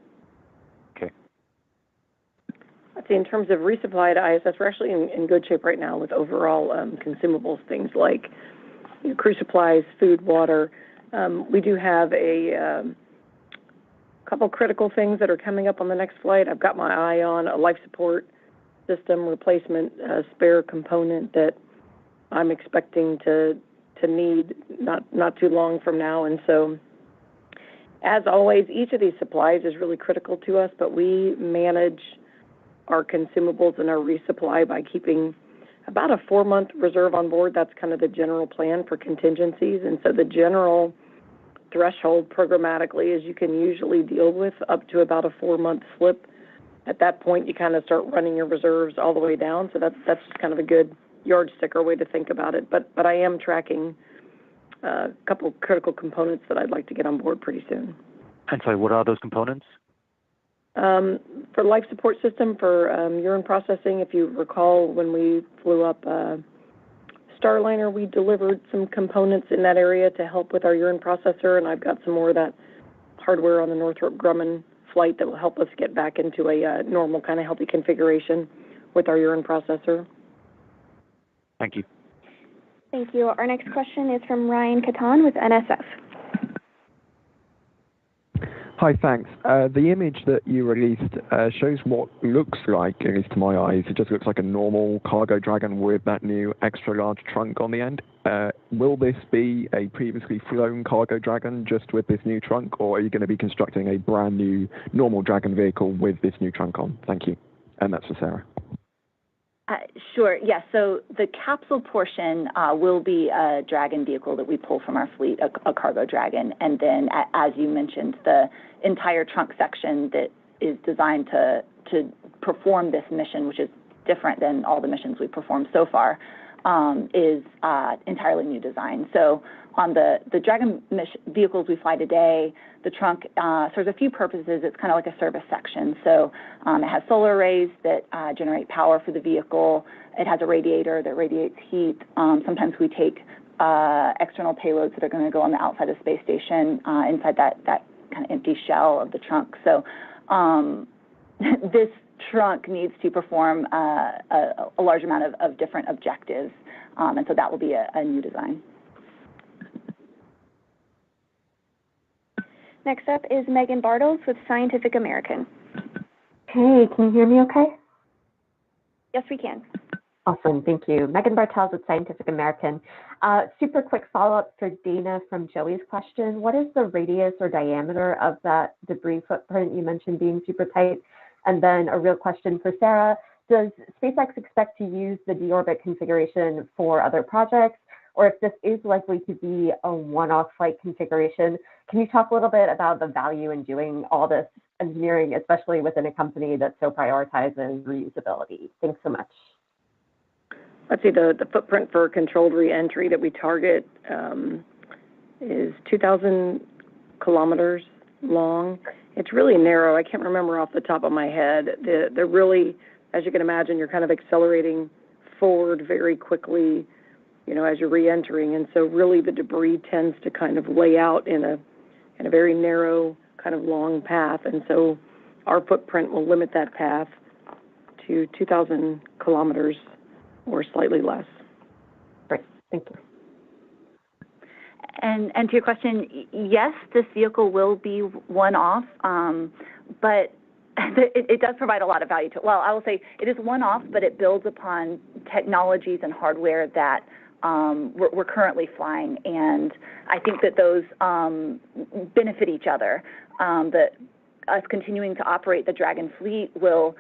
I'd say in terms of resupply to ISS, we're actually in good shape right now with overall consumables, things like crew supplies, food, water. We do have a couple critical things that are coming up on the next flight. I've got my eye on a life support system replacement spare component that I'm expecting to need not too long from now. And so, as always, each of these supplies is really critical to us, but we manage our consumables and our resupply by keeping about a 4-month reserve on board. That's kind of the general plan for contingencies. And so the general threshold programmatically is you can usually deal with up to about a 4-month slip. At that point, you kind of start running your reserves all the way down. So that's just kind of a good yardstick or way to think about it. But I am tracking a couple critical components that I'd like to get on board pretty soon. And so what are those components? For life support system, for urine processing, if you recall, when we flew up Starliner, we delivered some components in that area to help with our urine processor, and I've got some more of that hardware on the Northrop Grumman flight that will help us get back into a normal kind of healthy configuration with our urine processor. Thank you. Thank you. Our next question is from Ryan Catan with NSF. Hi, thanks. The image that you released shows what looks like, at least to my eyes, it just looks like a normal cargo Dragon with that new extra large trunk on the end. Will this be a previously flown cargo Dragon just with this new trunk, or are you going to be constructing a brand new normal Dragon vehicle with this new trunk on? Thank you. And that's for Sarah. Sure. Yes. So the capsule portion will be a Dragon vehicle that we pull from our fleet, a cargo Dragon, and then, as you mentioned, the entire trunk section that is designed to perform this mission, which is different than all the missions we've performed so far, is entirely new design. So on the Dragon vehicles we fly today, the trunk serves a few purposes. It's kind of like a service section. So it has solar arrays that generate power for the vehicle. It has a radiator that radiates heat. Sometimes we take external payloads that are going to go on the outside of the space station inside that kind of empty shell of the trunk. So this trunk needs to perform a large amount of different objectives, and so that will be a new design. Next up is Megan Bartels with Scientific American. Hey, can you hear me okay? Yes, we can. Awesome, thank you. Megan Bartels with Scientific American. Super quick follow-up for Dana from Joey's question. What is the radius or diameter of that debris footprint you mentioned being super tight? And then a real question for Sarah. Does SpaceX expect to use the deorbit configuration for other projects? Or if this is likely to be a one-off flight configuration, can you talk a little bit about the value in doing all this engineering, especially within a company that so prioritizes reusability? Thanks so much. Let's see, the footprint for controlled re-entry that we target is 2,000 kilometers long. It's really narrow. I can't remember off the top of my head. They're really, as you can imagine, you're kind of accelerating forward very quickly, as you're re-entering. And so really the debris tends to kind of lay out in a very narrow, kind of long path. And so our footprint will limit that path to 2,000 kilometers or slightly less. Great, thank you. And to your question, yes, this vehicle will be one-off, but it does provide a lot of value to it. Well, I will say it is one-off, but it builds upon technologies and hardware that we're currently flying, and I think that those benefit each other. That us continuing to operate the Dragon fleet will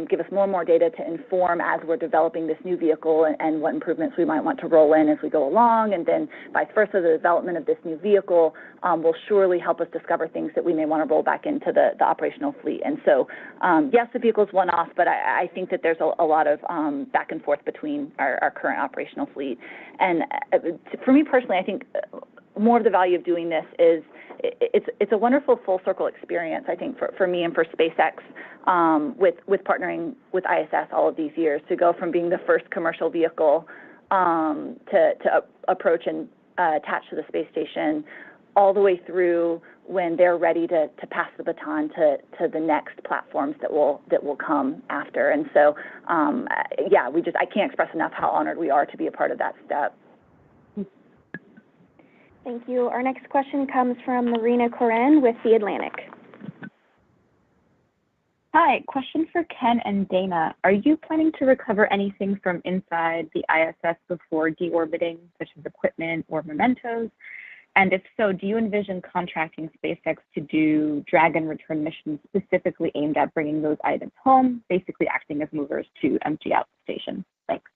give us more and more data to inform as we're developing this new vehicle and what improvements we might want to roll in as we go along, and then vice versa, the development of this new vehicle will surely help us discover things that we may want to roll back into the operational fleet. And so, yes, the vehicle's one-off, but I think that there's a lot of back and forth between our current operational fleet. And for me personally, I think more of the value of doing this is it's a wonderful full circle experience, I think, for me and for SpaceX with partnering with ISS all of these years, to go from being the first commercial vehicle to approach and attach to the space station, all the way through when they're ready to pass the baton to the next platforms that will come after. And so, yeah, I can't express enough how honored we are to be a part of that step. Thank you. Our next question comes from Marina Koren with The Atlantic. Hi, question for Ken and Dana. Are you planning to recover anything from inside the ISS before deorbiting, such as equipment or mementos? And if so, do you envision contracting SpaceX to do Dragon return missions specifically aimed at bringing those items home, basically acting as movers to empty out the station? Thanks.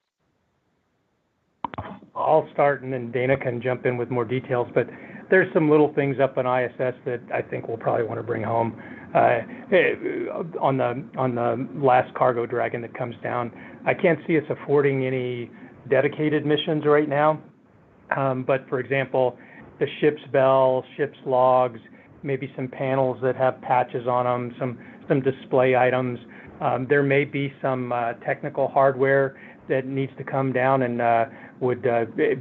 I'll start, and then Dana can jump in with more details, but there's some little things up on ISS that I think we'll probably want to bring home. On the last cargo Dragon that comes down, I can't see us affording any dedicated missions right now, but for example, the ship's bell, ship's logs, maybe some panels that have patches on them, some display items. There may be some technical hardware that needs to come down and would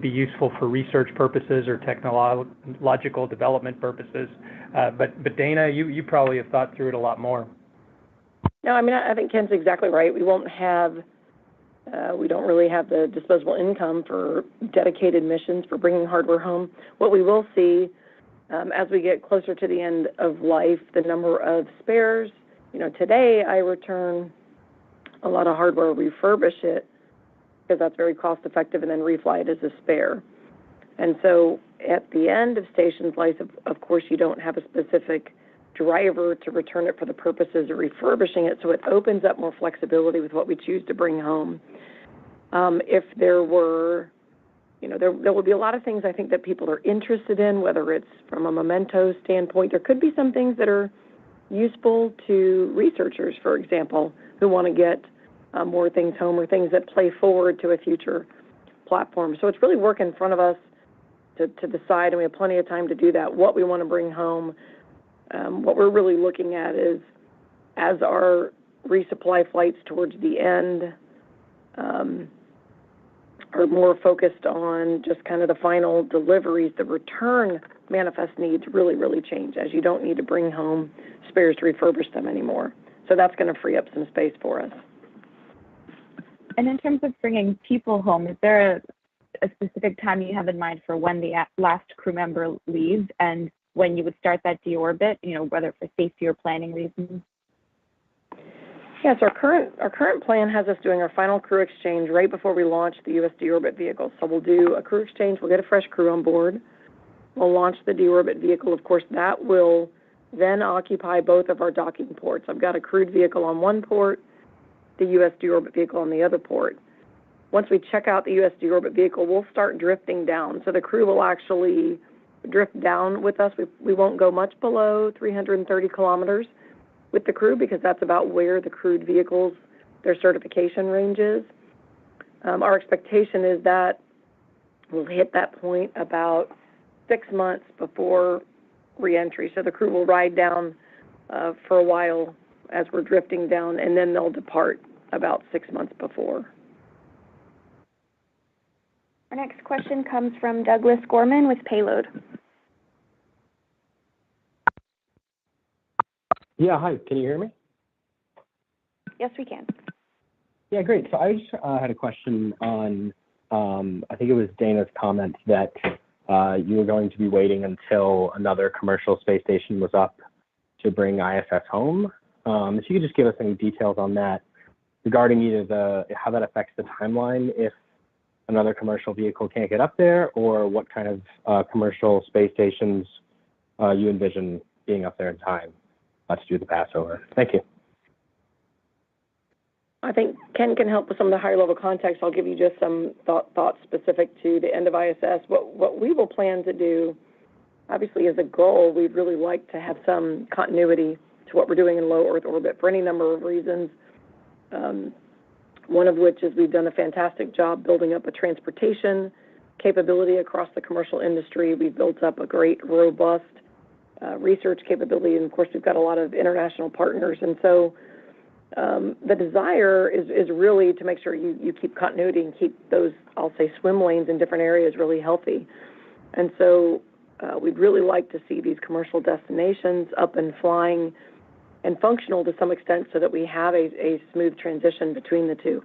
be useful for research purposes or technological development purposes. But Dana, you probably have thought through it a lot more. No, I mean, I think Ken's exactly right. We don't really have the disposable income for dedicated missions for bringing hardware home. What we will see as we get closer to the end of life, the number of spares. Today I return a lot of hardware, refurbish it, because that's very cost effective, and then refly it as a spare. And so at the end of station's life, of course, you don't have a specific driver to return it for the purposes of refurbishing it, so it opens up more flexibility with what we choose to bring home. If there were, there would be a lot of things I think that people are interested in, whether it's from a memento standpoint. There could be some things that are useful to researchers, for example, who want to get more things home, or things that play forward to a future platform. So it's really work in front of us to decide, and we have plenty of time to do that, what we want to bring home. What we're really looking at is, as our resupply flights towards the end are more focused on just kind of the final deliveries, the return manifest needs really, really change, as you don't need to bring home spares to refurbish them anymore. So that's going to free up some space for us. And in terms of bringing people home, is there a specific time you have in mind for when the last crew member leaves and when you would start that deorbit, whether for safety or planning reasons? Yes, our current plan has us doing our final crew exchange right before we launch the U.S. Deorbit Vehicle. So we'll do a crew exchange, we'll get a fresh crew on board, we'll launch the Deorbit Vehicle. Of course, that will then occupy both of our docking ports. I've got a crewed vehicle on one port, the U.S. Deorbit Vehicle on the other port. Once we check out the U.S. Deorbit Vehicle, we'll start drifting down. So the crew will actually drift down with us. We won't go much below 330 kilometers with the crew, because that's about where the crewed vehicles, their certification range is. Our expectation is that we'll hit that point about 6 months before reentry. So the crew will ride down for a while as we're drifting down, and then they'll depart about 6 months before. Our next question comes from Douglas Gorman with Payload. Yeah, hi. Can you hear me? Yes, we can. Yeah, great. So I just had a question on, I think it was Dana's comment that you were going to be waiting until another commercial space station was up to bring ISS home. If you could just give us any details on that regarding either how that affects the timeline if another commercial vehicle can't get up there, or what kind of commercial space stations you envision being up there in time to do the passover? Thank you. I think Ken can help with some of the higher level context. I'll give you just some thoughts specific to the end of ISS. What we will plan to do, obviously as a goal, we'd really like to have some continuity to what we're doing in low Earth orbit for any number of reasons. One of which is we've done a fantastic job building up a transportation capability across the commercial industry. We've built up a great, robust research capability, and of course we've got a lot of international partners. And so the desire is really to make sure you keep continuity and keep those, I'll say, swim lanes in different areas really healthy. And so we'd really like to see these commercial destinations up and flying and functional to some extent so that we have a smooth transition between the two.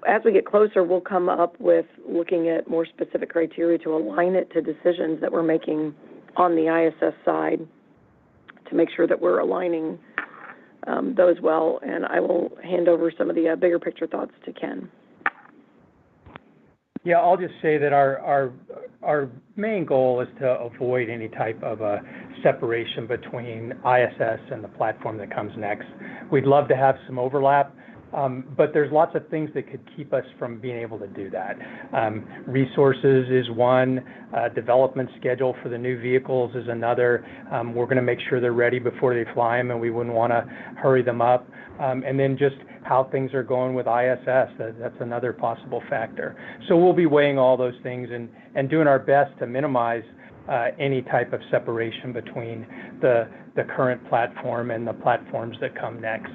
As we get closer, we'll come up with looking at more specific criteria to align it to decisions that we're making on the ISS side to make sure that we're aligning those well. And I will hand over some of the bigger picture thoughts to Ken. Yeah, I'll just say that our main goal is to avoid any type of a separation between ISS and the platform that comes next. We'd love to have some overlap, but there's lots of things that could keep us from being able to do that. Resources is one, development schedule for the new vehicles is another. We're going to make sure they're ready before they fly them, and we wouldn't want to hurry them up. And then just how things are going with ISS, that's another possible factor. So we'll be weighing all those things and doing our best to minimize any type of separation between the current platform and the platforms that come next.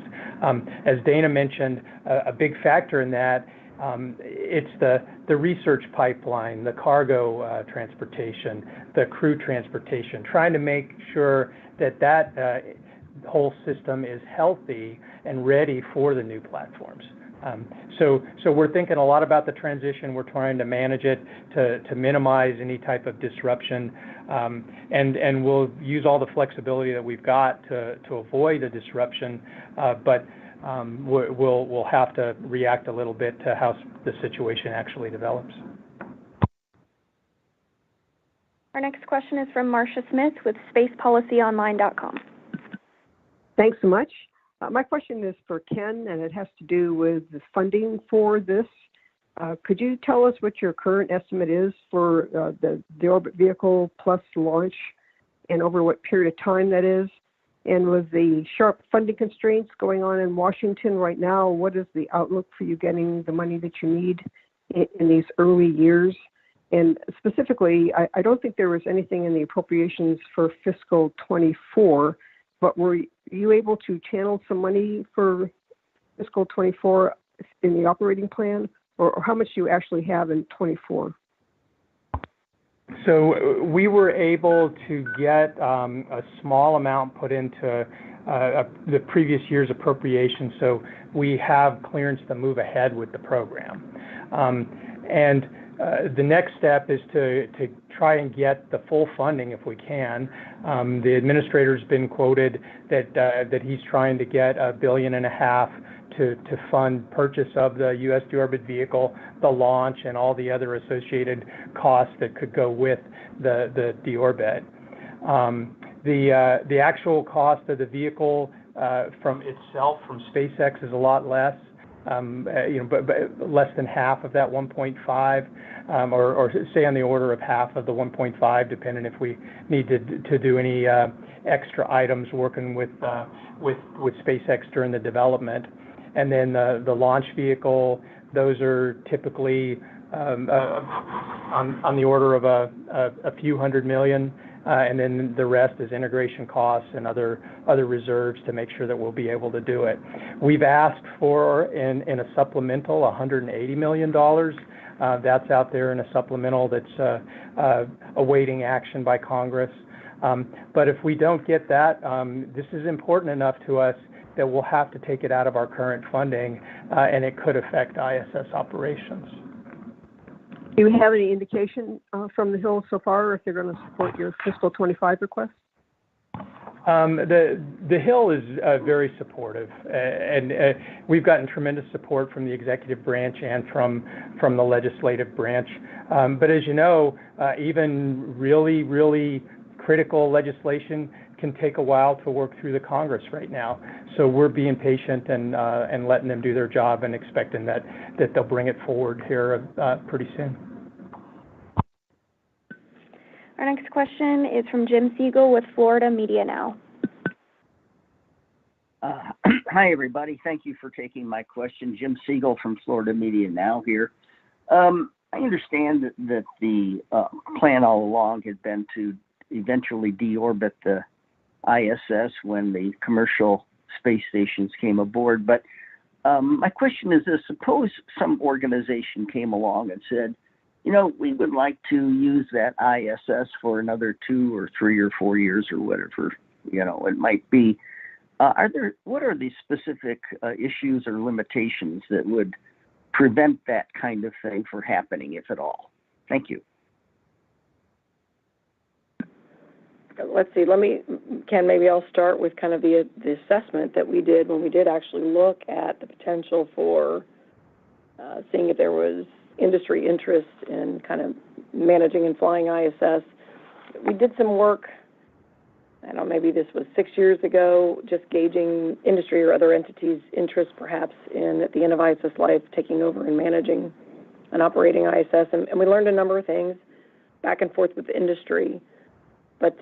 As Dana mentioned, a big factor in that, it's the research pipeline, the cargo transportation, the crew transportation, trying to make sure that whole system is healthy and ready for the new platforms. So we're thinking a lot about the transition. We're trying to manage it to minimize any type of disruption, and we'll use all the flexibility that we've got to avoid a disruption, but we'll have to react a little bit to how the situation actually develops. Our next question is from Marcia Smith with spacepolicyonline.com. Thanks so much. My question is for Ken, and it has to do with the funding for this. Could you tell us what your current estimate is for the Deorbit Vehicle plus launch, and over what period of time that is? And with the sharp funding constraints going on in Washington right now, what is the outlook for you getting the money that you need in these early years? And specifically, I don't think there was anything in the appropriations for fiscal 24, but were you able to channel some money for fiscal 24 in the operating plan, or how much do you actually have in 24? So we were able to get a small amount put into the previous year's appropriation, so we have clearance to move ahead with the program. And the next step is to try and get the full funding if we can. The administrator's been quoted that he's trying to get $1.5 billion to fund purchase of the U.S. Deorbit Vehicle, the launch, and all the other associated costs that could go with the Deorbit. The actual cost of the vehicle from SpaceX is a lot less. But less than half of that 1.5, or say on the order of half of the 1.5, depending if we need to do any extra items working with SpaceX during the development. And then the launch vehicle, those are typically on the order of a few $100 million. And then the rest is integration costs and other reserves to make sure that we'll be able to do it. We've asked for, in a supplemental, $180 million. That's out there in a supplemental that's awaiting action by Congress. But if we don't get that, this is important enough to us that we'll have to take it out of our current funding, and it could affect ISS operations. Do you have any indication from the Hill so far if they're going to support your fiscal 25 request? The Hill is very supportive, and we've gotten tremendous support from the executive branch and from the legislative branch. But as you know, even really critical legislation can take a while to work through the Congress right now. So we're being patient and letting them do their job and expecting that they'll bring it forward here pretty soon. Our next question is from Jim Siegel with Florida Media Now. Hi, everybody. Thank you for taking my question. Jim Siegel from Florida Media Now here. I understand that the plan all along had been to eventually deorbit the ISS when the commercial space stations came aboard. But my question is this: suppose some organization came along and said, you know, we would like to use that ISS for another 2 or 3 or 4 years or whatever, you know, it might be. What are the specific issues or limitations that would prevent that kind of thing from happening, if at all? Thank you. Let's see. Ken, maybe I'll start with kind of the assessment that we did when we did actually look at the potential for seeing if there was industry interest in kind of managing and flying ISS. We did some work, I don't know, maybe this was 6 years ago, just gauging industry or other entities' interest perhaps in, at the end of ISS life, taking over and managing and operating ISS. And we learned a number of things back and forth with the industry. But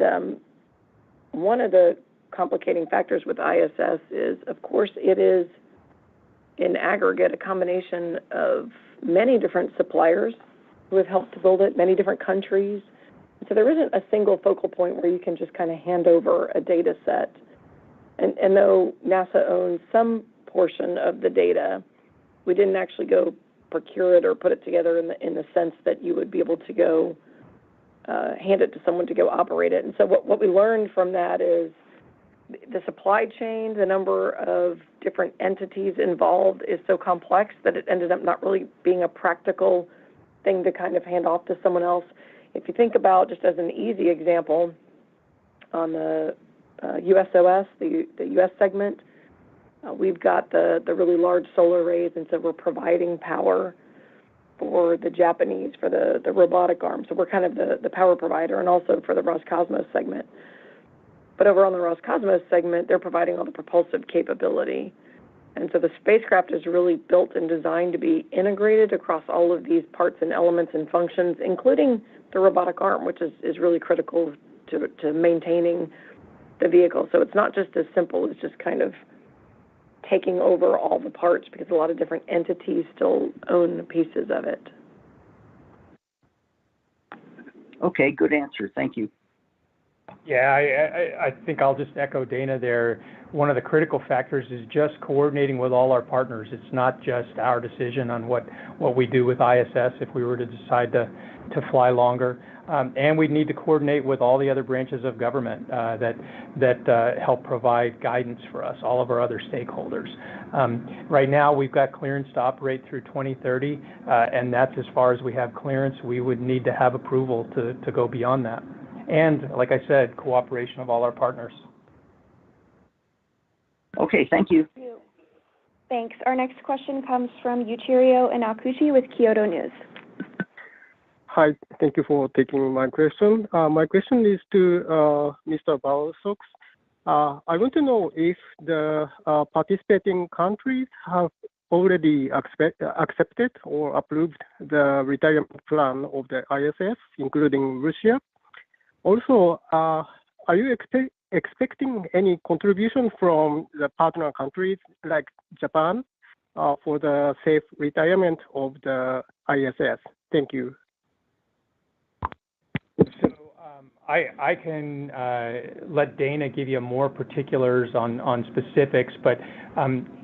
one of the complicating factors with ISS is, of course, it is in aggregate a combination of many different suppliers who have helped to build it, many different countries. So there isn't a single focal point where you can just kind of hand over a data set. And though NASA owns some portion of the data, we didn't actually go procure it or put it together in the sense that you would be able to go hand it to someone to go operate it. And so what we learned from that is the supply chain, the number of different entities involved is so complex that it ended up not really being a practical thing to kind of hand off to someone else. If you think about, just as an easy example, on the USOS, the US segment, we've got the really large solar arrays, and so we're providing power for the Japanese, for the robotic arm. So we're kind of the power provider, and also for the Roscosmos segment. But over on the Roscosmos segment, they're providing all the propulsive capability. And so the spacecraft is really built and designed to be integrated across all of these parts and elements and functions, including the robotic arm, which is really critical to maintaining the vehicle. So it's not just as simple as just kind of taking over all the parts, because a lot of different entities still own pieces of it. Okay, good answer. Thank you. Yeah, I think I'll just echo Dana there. One of the critical factors is just coordinating with all our partners. It's not just our decision on what we do with ISS if we were to decide to fly longer. And we need to coordinate with all the other branches of government that help provide guidance for us, all of our other stakeholders. Right now, we've got clearance to operate through 2030, and that's as far as we have clearance. We would need to have approval to go beyond that. And, like I said, cooperation of all our partners. Okay, thank you. Thanks. Our next question comes from Yuichiro Inakuchi with Kyodo News. Hi, thank you for taking my question. My question is to Mr. Bowersox. I want to know if the participating countries have already accepted or approved the retirement plan of the ISS, including Russia. Also, are you expecting any contribution from the partner countries like Japan for the safe retirement of the ISS? Thank you. So I can let Dana give you more particulars on specifics, but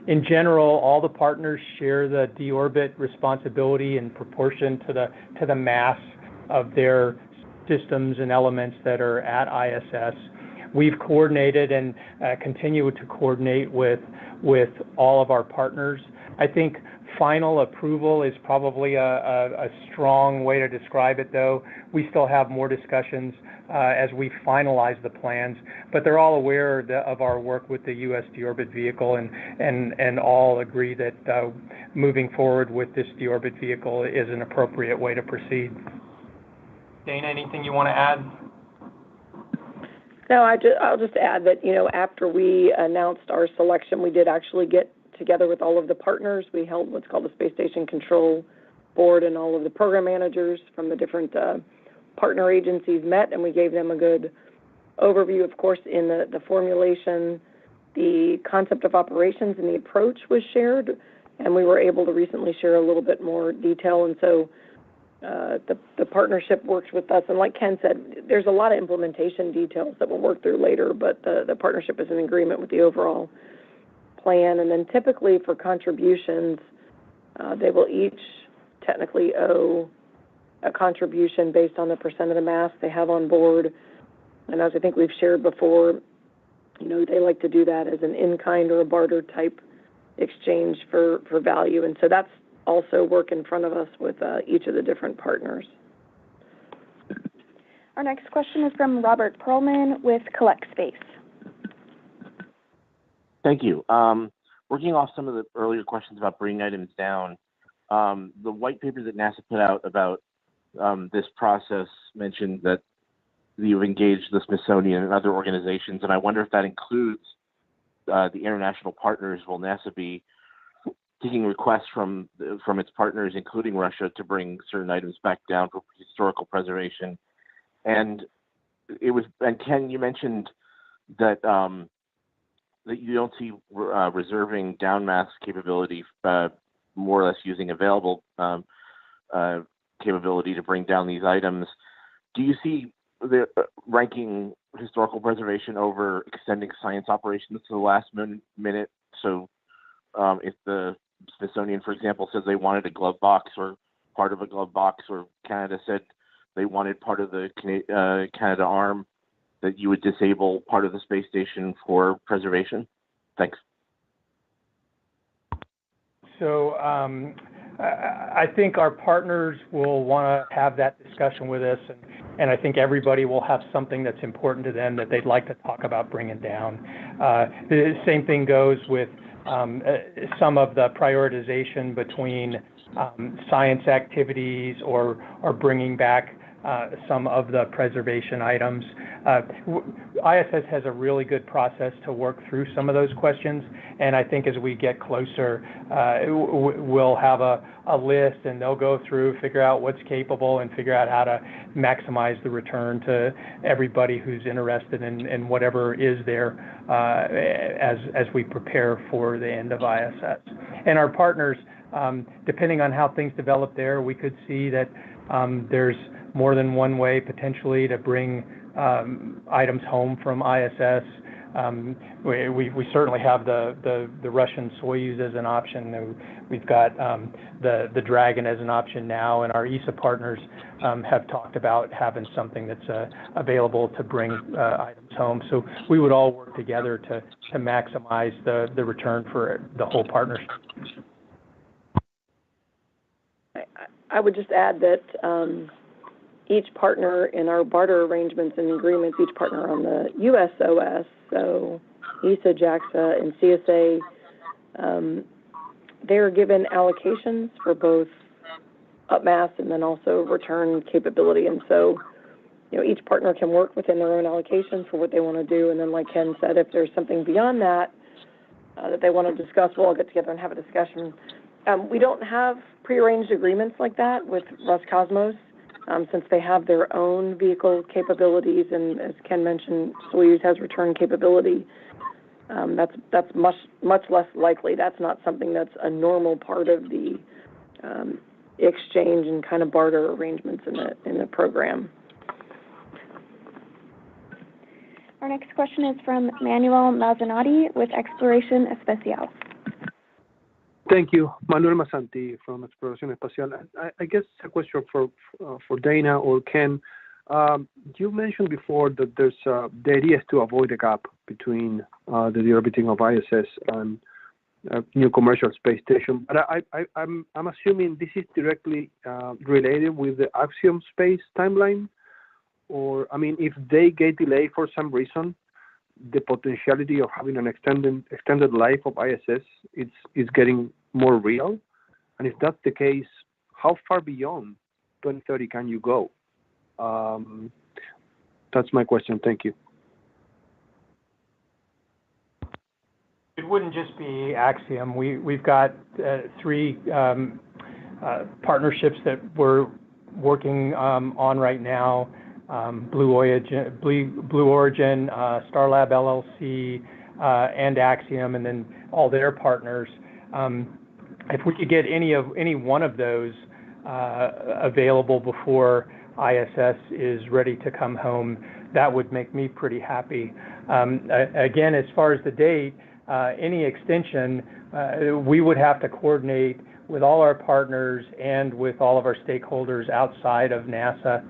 in general, all the partners share the deorbit responsibility in proportion to the mass of their systems and elements that are at ISS. We've coordinated and continue to coordinate with all of our partners. I think final approval is probably a strong way to describe it, though. We still have more discussions as we finalize the plans, but they're all aware of our work with the U.S. Deorbit Vehicle, and all agree that moving forward with this Deorbit Vehicle is an appropriate way to proceed. Dana, anything you want to add? No, I'll just add that, after we announced our selection, we did actually get together with all of the partners. We held what's called the Space Station Control Board, and all of the program managers from the different partner agencies met, and we gave them a good overview. Of course, in the formulation, the concept of operations and the approach was shared, and we were able to recently share a little bit more detail. And so the partnership works with us. And like Ken said, there's a lot of implementation details that we'll work through later, but the partnership is in agreement with the overall plan. And then typically for contributions, they will each technically owe a contribution based on the percent of the mass they have on board. And as I think we've shared before, they like to do that as an in-kind or a barter type exchange for value. And so that's also work in front of us with each of the different partners. Our next question is from Robert Perlman with Collect Space. Thank you. Working off some of the earlier questions about bringing items down, the white paper that NASA put out about this process mentioned that you've engaged the Smithsonian and other organizations, and I wonder if that includes the international partners. Will NASA be taking requests from its partners, including Russia, to bring certain items back down for historical preservation? And Ken, you mentioned that that you don't see reserving down mass capability, more or less using available capability to bring down these items. Do you see the ranking historical preservation over extending science operations to the last minute? So if the Smithsonian, for example, says they wanted a glove box or part of a glove box, or Canada said they wanted part of the Canada arm, that you would disable part of the space station for preservation? Thanks. So I think our partners will want to have that discussion with us, and I think everybody will have something that's important to them that they'd like to talk about bringing down. The same thing goes with some of the prioritization between science activities or bringing back some of the preservation items. ISS has a really good process to work through some of those questions, and I think as we get closer, we'll have a list, and they'll go through, figure out what's capable, and figure out how to maximize the return to everybody who's interested in whatever is there as we prepare for the end of ISS. And our partners, depending on how things develop there, we could see that there's more than one way potentially to bring items home from ISS. We certainly have the Russian Soyuz as an option. We've got the Dragon as an option now, and our ESA partners have talked about having something that's available to bring items home. So we would all work together to maximize the return for the whole partnership. I would just add that each partner in our barter arrangements and agreements, each partner on the USOS, so ESA, JAXA, and CSA, they're given allocations for both upmass and then also return capability. And so, each partner can work within their own allocations for what they want to do. And then, like Ken said, if there's something beyond that that they want to discuss, we'll all get together and have a discussion. We don't have prearranged agreements like that with Roscosmos, since they have their own vehicle capabilities, and as Ken mentioned, Soyuz has return capability. That's much less likely. That's not something that's a normal part of the exchange and kind of barter arrangements in the program. Our next question is from Manuel Mazzanotti with Exploration Especial. Thank you. Manuel Mazzanti from Exploración Espacial. I guess a question for Dana or Ken. You mentioned before that there's the idea is to avoid a gap between the deorbiting of ISS and new commercial space station. But I'm assuming this is directly related with the Axiom Space timeline, or I mean, if they get delayed for some reason, the potentiality of having an extended life of ISS is getting more real. And if that's the case, how far beyond 2030 can you go? That's my question. Thank you. It wouldn't just be Axiom. We've got 3 partnerships that we're working on right now. Blue Origin, Starlab LLC, and Axiom, and then all their partners. If we could get any one of those available before ISS is ready to come home, that would make me pretty happy. Again, as far as the date, any extension, we would have to coordinate with all our partners and with all of our stakeholders outside of NASA.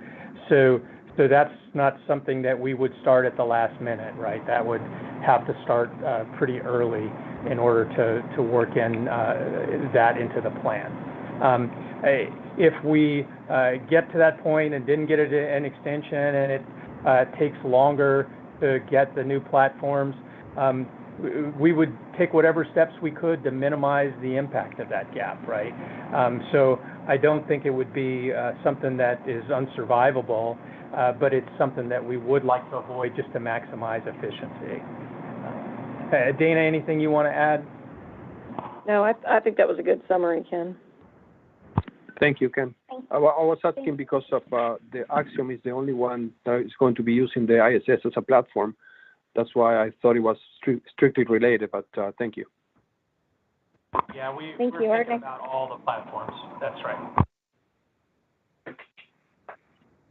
So that's not something that we would start at the last minute, right? That would have to start pretty early in order to work in that into the plan. If we get to that point and didn't get an extension and it takes longer to get the new platforms, we would take whatever steps we could to minimize the impact of that gap, right? So I don't think it would be something that is unsurvivable, but it's something that we would like to avoid just to maximize efficiency. Dana, anything you want to add? No, I think that was a good summary, Ken. Thank you, Ken. I was asking because of the Axiom is the only one that is going to be using the ISS as a platform. That's why I thought it was strictly related, but thank you. Yeah, we're Thank you. thinking about all the platforms. That's right.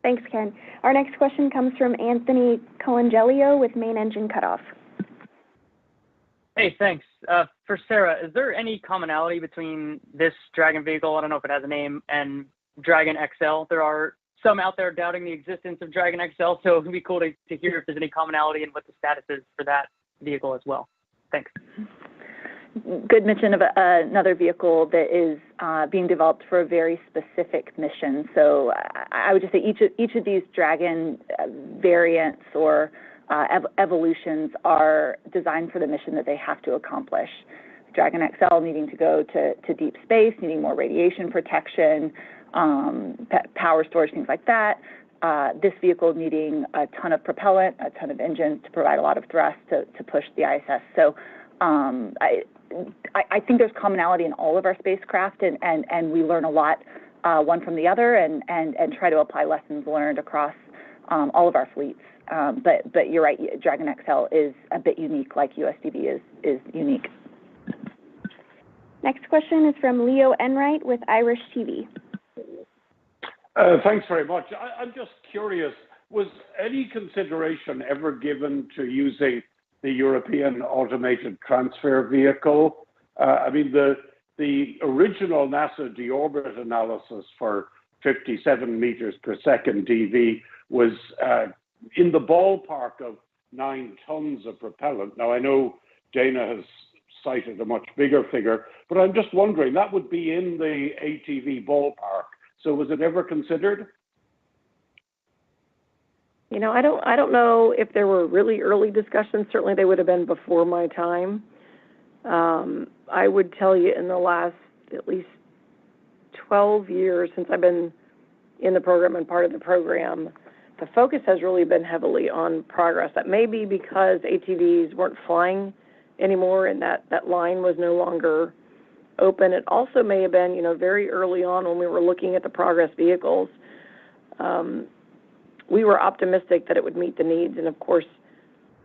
Thanks, Ken. Our next question comes from Anthony Colangelio with Main Engine Cutoff. Hey, thanks. For Sarah, is there any commonality between this Dragon vehicle, I don't know if it has a name, and Dragon XL? There are some out there doubting the existence of Dragon XL, so it would be cool to hear if there's any commonality and what the status is for that vehicle as well. Thanks. Good mention of another vehicle that is being developed for a very specific mission. So I would just say each of these Dragon variants or evolutions are designed for the mission that they have to accomplish. Dragon XL needing to go to deep space, needing more radiation protection, power storage, things like that. This vehicle needing a ton of propellant, a ton of engines to provide a lot of thrust to push the ISS. So I think there's commonality in all of our spacecraft, and we learn a lot one from the other and try to apply lessons learned across all of our fleets. But you're right, Dragon XL is a bit unique, like USDV is unique. Next question is from Leo Enright with Irish TV. Thanks very much. I'm just curious, was any consideration ever given to using the European Automated Transfer Vehicle? I mean, the original NASA deorbit analysis for 57 meters per second DV was in the ballpark of 9 tons of propellant. Now, I know Dana has cited a much bigger figure, but I'm just wondering, that would be in the ATV ballpark. So was it ever considered? You know, I don't know if there were really early discussions. Certainly they would have been before my time. I would tell you in the last at least 12 years since I've been in the program and part of the program, the focus has really been heavily on progress. That may be because ATVs weren't flying anymore and that line was no longer open. It also may have been, very early on when we were looking at the Progress vehicles, we were optimistic that it would meet the needs. And of course,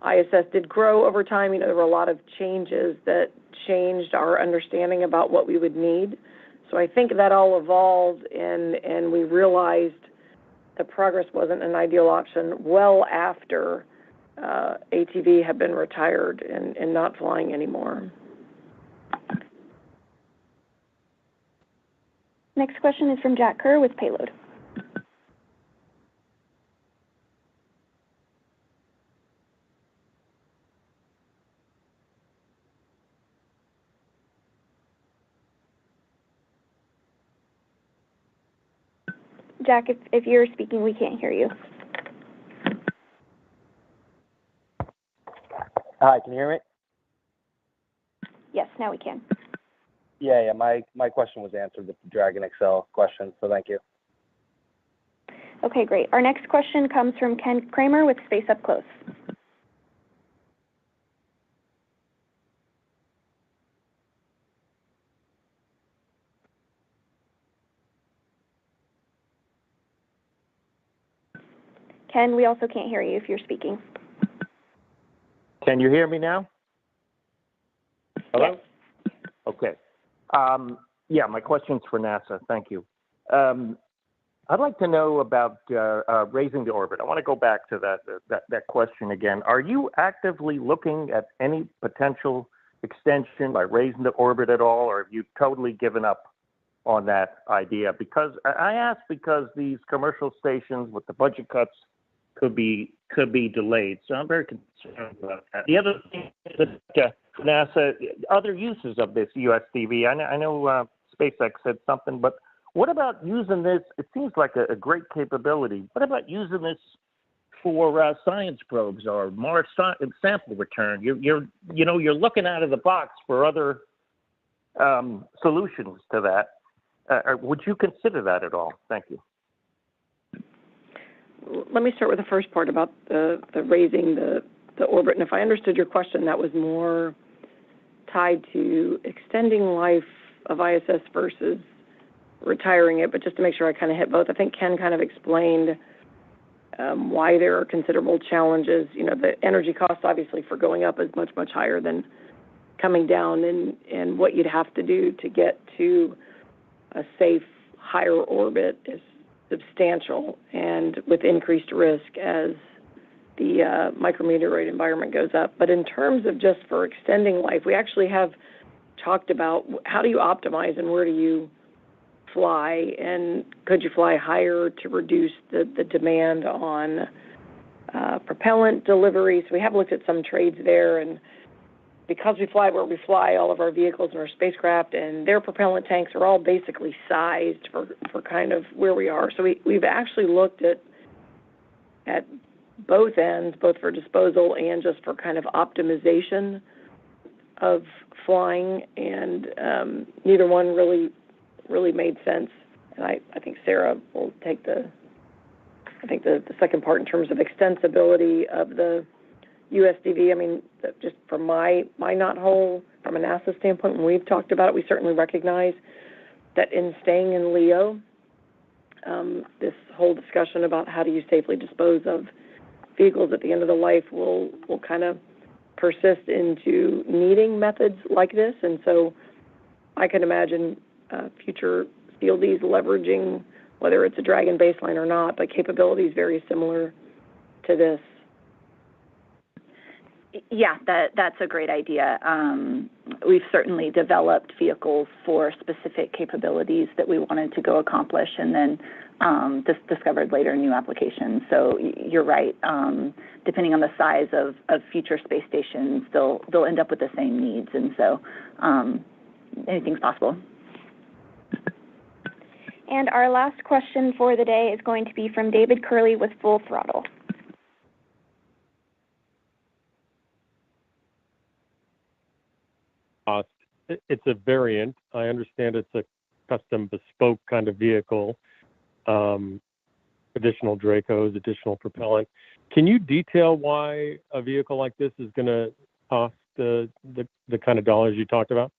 ISS did grow over time. There were a lot of changes that changed our understanding about what we would need. So I think that all evolved and we realized the Progress wasn't an ideal option well after ATV had been retired and not flying anymore. Next question is from Jack Kerr with Payload. Jack, if you're speaking, we can't hear you. Hi, can you hear me? Yes, now we can. Yeah. My question was answered with the Dragon XL question, so thank you. Okay, great. Our next question comes from Ken Kramer with Space Up Close. Ken, we also can't hear you if you're speaking. Can you hear me now? Hello? Yes. Okay. Yeah, my question's for NASA. Thank you. I'd like to know about raising the orbit. I want to go back to that question again. Are you actively looking at any potential extension by raising the orbit at all, or have you totally given up on that idea? Because I ask because these commercial stations with the budget cuts could be delayed. So I'm very concerned about that. The other thing is that NASA, other uses of this USDV. I know SpaceX said something, but what about using this? It seems like a great capability. What about using this for science probes or Mars sample return? You're looking out of the box for other solutions to that. Would you consider that at all? Thank you. Let me start with the first part about the raising the orbit. And if I understood your question, that was more tied to extending life of ISS versus retiring it. But just to make sure I kind of hit both, I think Ken kind of explained why there are considerable challenges. You know, the energy cost obviously for going up is much, much higher than coming down, and what you'd have to do to get to a safe, higher orbit is substantial and with increased risk as the micrometeoroid environment goes up. But in terms of just for extending life, we actually have talked about how do you optimize and where do you fly, and could you fly higher to reduce the demand on propellant delivery. So we have looked at some trades there, and because we fly where we fly, all of our vehicles and our spacecraft and their propellant tanks are all basically sized for kind of where we are. So we've actually looked at both ends, both for disposal and just for kind of optimization of flying, and neither one really made sense. And I think Sarah will take the second part in terms of extensibility of the USDV. I mean, just from my knothole, from a NASA standpoint, when we've talked about it, we certainly recognize that in staying in LEO, this whole discussion about how do you safely dispose of vehicles at the end of the life will kind of persist into needing methods like this. And so I can imagine future fieldies leveraging, whether it's a Dragon baseline or not, but capabilities very similar to this. Yeah, that's a great idea. We've certainly developed vehicles for specific capabilities that we wanted to go accomplish, and then discovered later new applications. So you're right. Depending on the size of future space stations, they'll end up with the same needs, and so anything's possible. And our last question for the day is going to be from David Curley with Full Throttle. It's a variant. I understand it's a custom bespoke kind of vehicle, additional Dracos, additional propellant. Can you detail why a vehicle like this is going to cost the kind of dollars you talked about?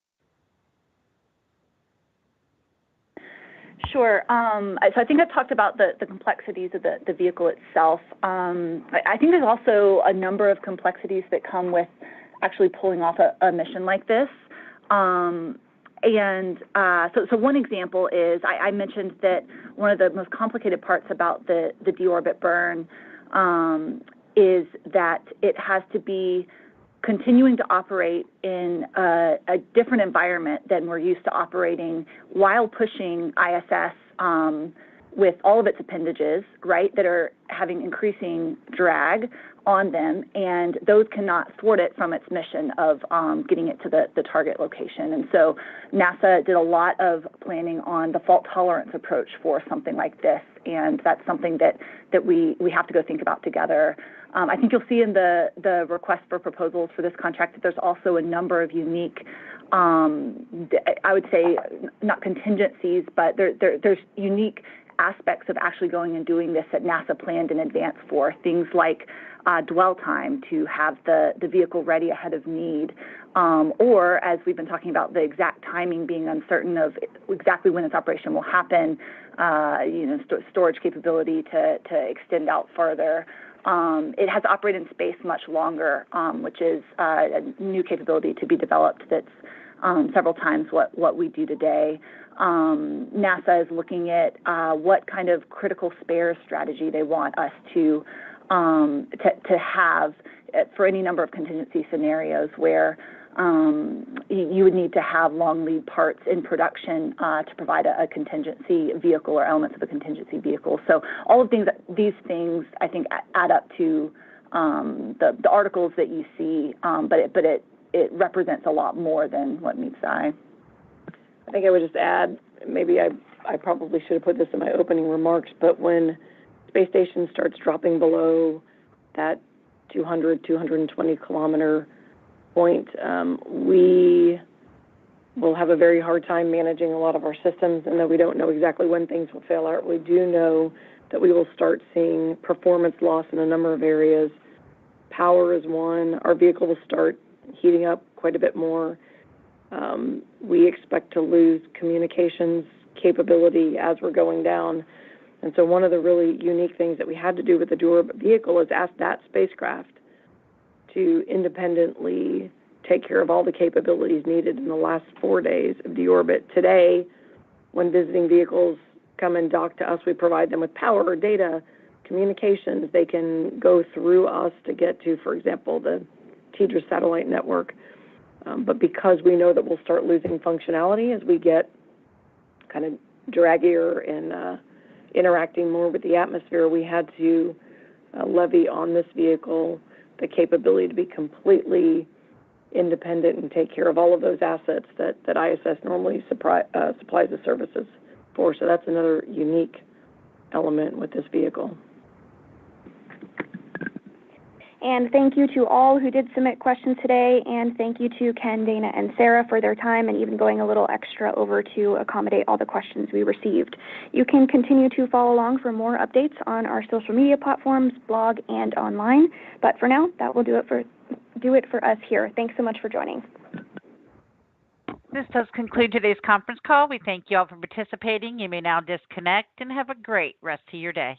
Sure. So I think I've talked about the complexities of the vehicle itself. I think there's also a number of complexities that come with actually pulling off a mission like this. So one example is I mentioned that one of the most complicated parts about the deorbit burn is that it has to be continuing to operate in a different environment than we're used to operating while pushing ISS with all of its appendages, right, that are having increasing drag on them, and those cannot thwart it from its mission of getting it to the target location. And so NASA did a lot of planning on the fault tolerance approach for something like this, and that's something that we have to go think about together. I think you'll see in the request for proposals for this contract that there's also a number of unique, I would say, not contingencies, but there's unique aspects of actually going and doing this that NASA planned in advance for, things like dwell time to have the vehicle ready ahead of need, or as we've been talking about, the exact timing being uncertain of exactly when its operation will happen, storage capability to extend out further. It has operated in space much longer, which is a new capability to be developed that's several times what we do today. NASA is looking at what kind of critical spare strategy they want us to have for any number of contingency scenarios where you would need to have long lead parts in production to provide a contingency vehicle or elements of a contingency vehicle. So all of these things, I think, add up to the articles that you see, but it represents a lot more than what meets the eye. I think I would just add, maybe I probably should have put this in my opening remarks, but when space station starts dropping below that 220 kilometer point, we will have a very hard time managing a lot of our systems, and though we don't know exactly when things will fail out, we do know that we will start seeing performance loss in a number of areas. Power is one. Our vehicle will start heating up quite a bit more. We expect to lose communications capability as we're going down. And so one of the really unique things that we had to do with the Deorbit vehicle is ask that spacecraft to independently take care of all the capabilities needed in the last 4 days of deorbit. Today, when visiting vehicles come and dock to us, we provide them with power, data, communications. They can go through us to get to, for example, the TDRS satellite network. But because we know that we'll start losing functionality as we get kind of draggier and interacting more with the atmosphere, we had to levy on this vehicle the capability to be completely independent and take care of all of those assets that ISS normally supplies the services for. So that's another unique element with this vehicle. And thank you to all who did submit questions today, and thank you to Ken, Dana, and Sarah for their time and even going a little extra over to accommodate all the questions we received. You can continue to follow along for more updates on our social media platforms, blog, and online. But for now, that will do it for us here. Thanks so much for joining. This does conclude today's conference call. We thank you all for participating. You may now disconnect and have a great rest of your day.